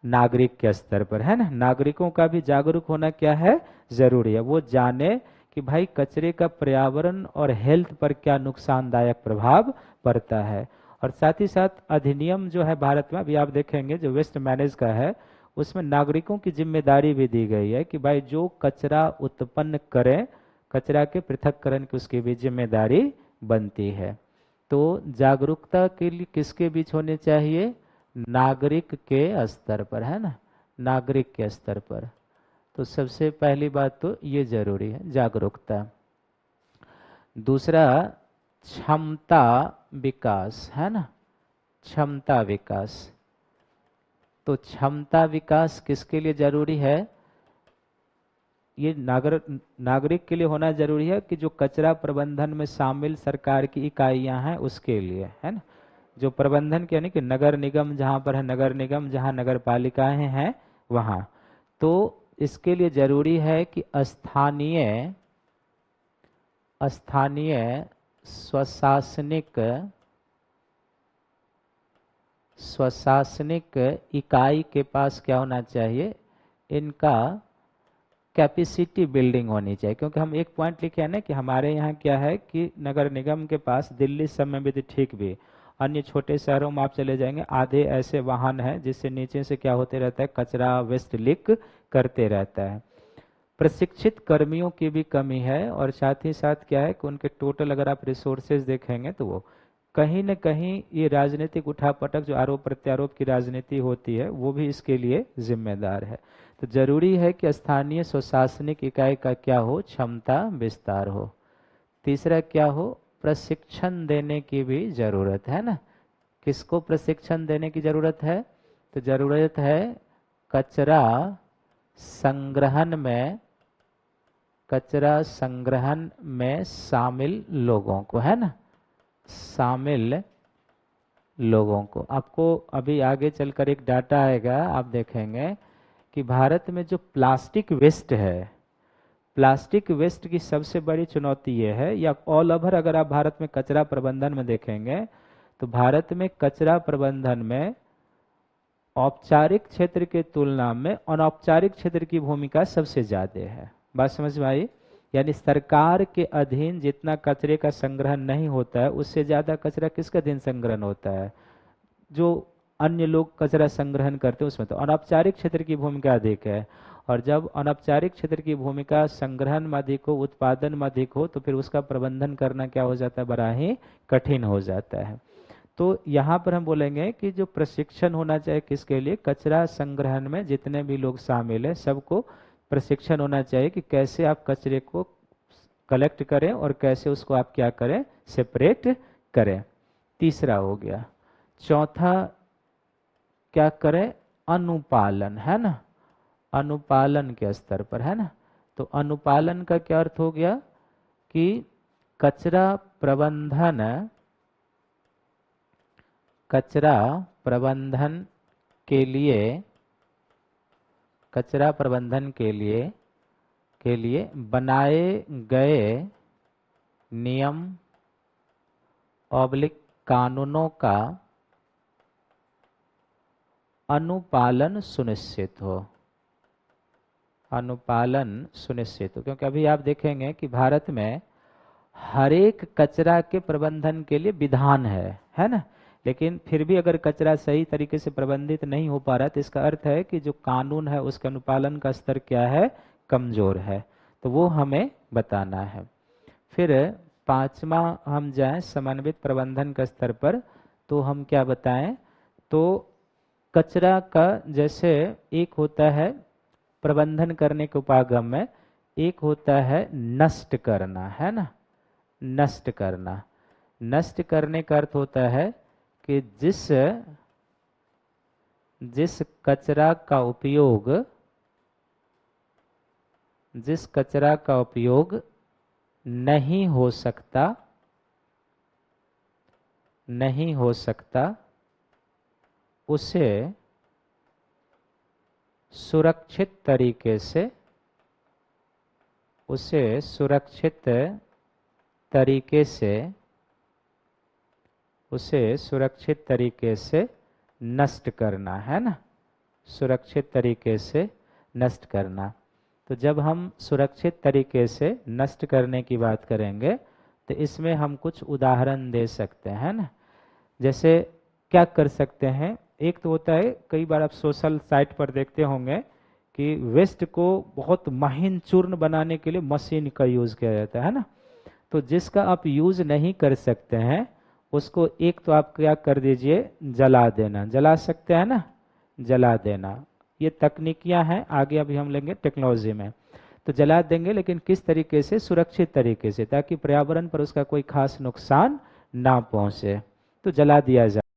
नागरिक के स्तर पर, है ना। नागरिकों का भी जागरूक होना क्या है, जरूरी है। वो जाने कि भाई कचरे का पर्यावरण और हेल्थ पर क्या नुकसानदायक प्रभाव पड़ता है। और साथ ही साथ अधिनियम जो है भारत में, अभी आप देखेंगे जो वेस्ट मैनेज का है, उसमें नागरिकों की जिम्मेदारी भी दी गई है कि भाई जो कचरा उत्पन्न करें, कचरा के पृथक्करण की उसकी भी जिम्मेदारी बनती है। तो जागरूकता के लिए किसके बीच होनी चाहिए, नागरिक के स्तर पर, है ना, नागरिक के स्तर पर। तो सबसे पहली बात तो ये जरूरी है, जागरूकता। दूसरा, क्षमता विकास, है ना, क्षमता विकास। तो क्षमता विकास किसके लिए जरूरी है, ये नागरिक के लिए होना जरूरी है कि जो कचरा प्रबंधन में शामिल सरकार की इकाइयां हैं उसके लिए, है ना। जो प्रबंधन के यानी कि नगर निगम जहाँ पर है, नगर निगम जहाँ नगर पालिकाएं हैं वहाँ। तो इसके लिए जरूरी है कि स्थानीय स्थानीय स्वशासनिक स्वशासनिक इकाई के पास क्या होना चाहिए, इनका कैपेसिटी बिल्डिंग होनी चाहिए। क्योंकि हम एक पॉइंट लिखे हैं ना कि हमारे यहाँ क्या है कि नगर निगम के पास, दिल्ली सब में भी ठीक भी, अन्य छोटे शहरों में आप चले जाएंगे, आधे ऐसे वाहन हैं जिससे नीचे से क्या होते रहता है, कचरा वेस्ट लीक करते रहता है। प्रशिक्षित कर्मियों की भी कमी है और साथ ही साथ क्या है कि उनके टोटल अगर आप रिसोर्सेज देखेंगे तो वो कहीं न कहीं ये राजनीतिक उठापटक, जो आरोप प्रत्यारोप की राजनीति होती है, वो भी इसके लिए जिम्मेदार है। तो जरूरी है कि स्थानीय स्वशासनिक इकाई का क्या हो, क्षमता विस्तार हो। तीसरा क्या हो, प्रशिक्षण देने की भी जरूरत है ना। किसको प्रशिक्षण देने की जरूरत है, तो जरूरत है कचरा संग्रहण में, कचरा संग्रहण में शामिल लोगों को, है ना, शामिल लोगों को। आपको अभी आगे चलकर एक डाटा आएगा, आप देखेंगे कि भारत में जो प्लास्टिक वेस्ट है, प्लास्टिक वेस्ट की सबसे बड़ी चुनौती ये है, या ऑल ओवर अगर आप भारत में कचरा प्रबंधन में देखेंगे तो भारत में कचरा प्रबंधन में औपचारिक क्षेत्र के तुलना में अनौपचारिक क्षेत्र की भूमिका सबसे ज्यादा है। बात समझ में आई। यानी सरकार के अधीन जितना कचरे का संग्रहण नहीं होता है, उससे ज्यादा कचरा किसके अधीन संग्रहण होता है, जो अन्य लोग कचरा संग्रहण करते हैं उसमें। तो अनौपचारिक क्षेत्र की भूमिका अधिक है। और जब अनौपचारिक क्षेत्र की भूमिका संग्रहण में अधिक हो, उत्पादन में अधिक हो, तो फिर उसका प्रबंधन करना क्या हो जाता है, बड़ा ही कठिन हो जाता है। तो यहाँ पर हम बोलेंगे कि जो प्रशिक्षण होना चाहिए किसके लिए, कचरा संग्रहण में जितने भी लोग शामिल हैं सबको प्रशिक्षण होना चाहिए कि कैसे आप कचरे को कलेक्ट करें और कैसे उसको आप क्या करें, सेपरेट करें। तीसरा हो गया। चौथा क्या करें, अनुपालन, है ना, अनुपालन के स्तर पर, है ना। तो अनुपालन का क्या अर्थ हो गया कि कचरा प्रबंधन कचरा प्रबंधन के लिए बनाए गए नियम ऑब्लिक कानूनों का अनुपालन सुनिश्चित हो। क्योंकि अभी आप देखेंगे कि भारत में हर एक कचरा के प्रबंधन के लिए विधान है ना, लेकिन फिर भी अगर कचरा सही तरीके से प्रबंधित नहीं हो पा रहा है तो इसका अर्थ है कि जो कानून है उसके अनुपालन का स्तर क्या है, कमजोर है। तो वो हमें बताना है। फिर पांचवा हम जाएं समन्वित प्रबंधन का स्तर पर, तो हम क्या बताएं, तो कचरा का जैसे एक होता है प्रबंधन करने के उपागम में, एक होता है नष्ट करना, है ना, नष्ट करने का अर्थ होता है कि जिस कचरा का उपयोग नहीं हो सकता उसे सुरक्षित तरीके से नष्ट करना, है ना, सुरक्षित तरीके से नष्ट करना। तो जब हम सुरक्षित तरीके से नष्ट करने की बात करेंगे तो इसमें हम कुछ उदाहरण दे सकते हैं ना। जैसे क्या कर सकते हैं, एक तो होता है, कई बार आप सोशल साइट पर देखते होंगे कि वेस्ट को बहुत महीन चूर्ण बनाने के लिए मशीन का यूज किया जाता है ना। तो जिसका आप यूज नहीं कर सकते हैं उसको एक तो आप क्या कर दीजिए, जला देना, जला सकते हैं ना, जला देना। ये तकनीकियां हैं, आगे अभी हम लेंगे टेक्नोलॉजी में। तो जला देंगे, लेकिन किस तरीके से, सुरक्षित तरीके से, ताकि पर्यावरण पर उसका कोई खास नुकसान ना पहुंचे, तो जला दिया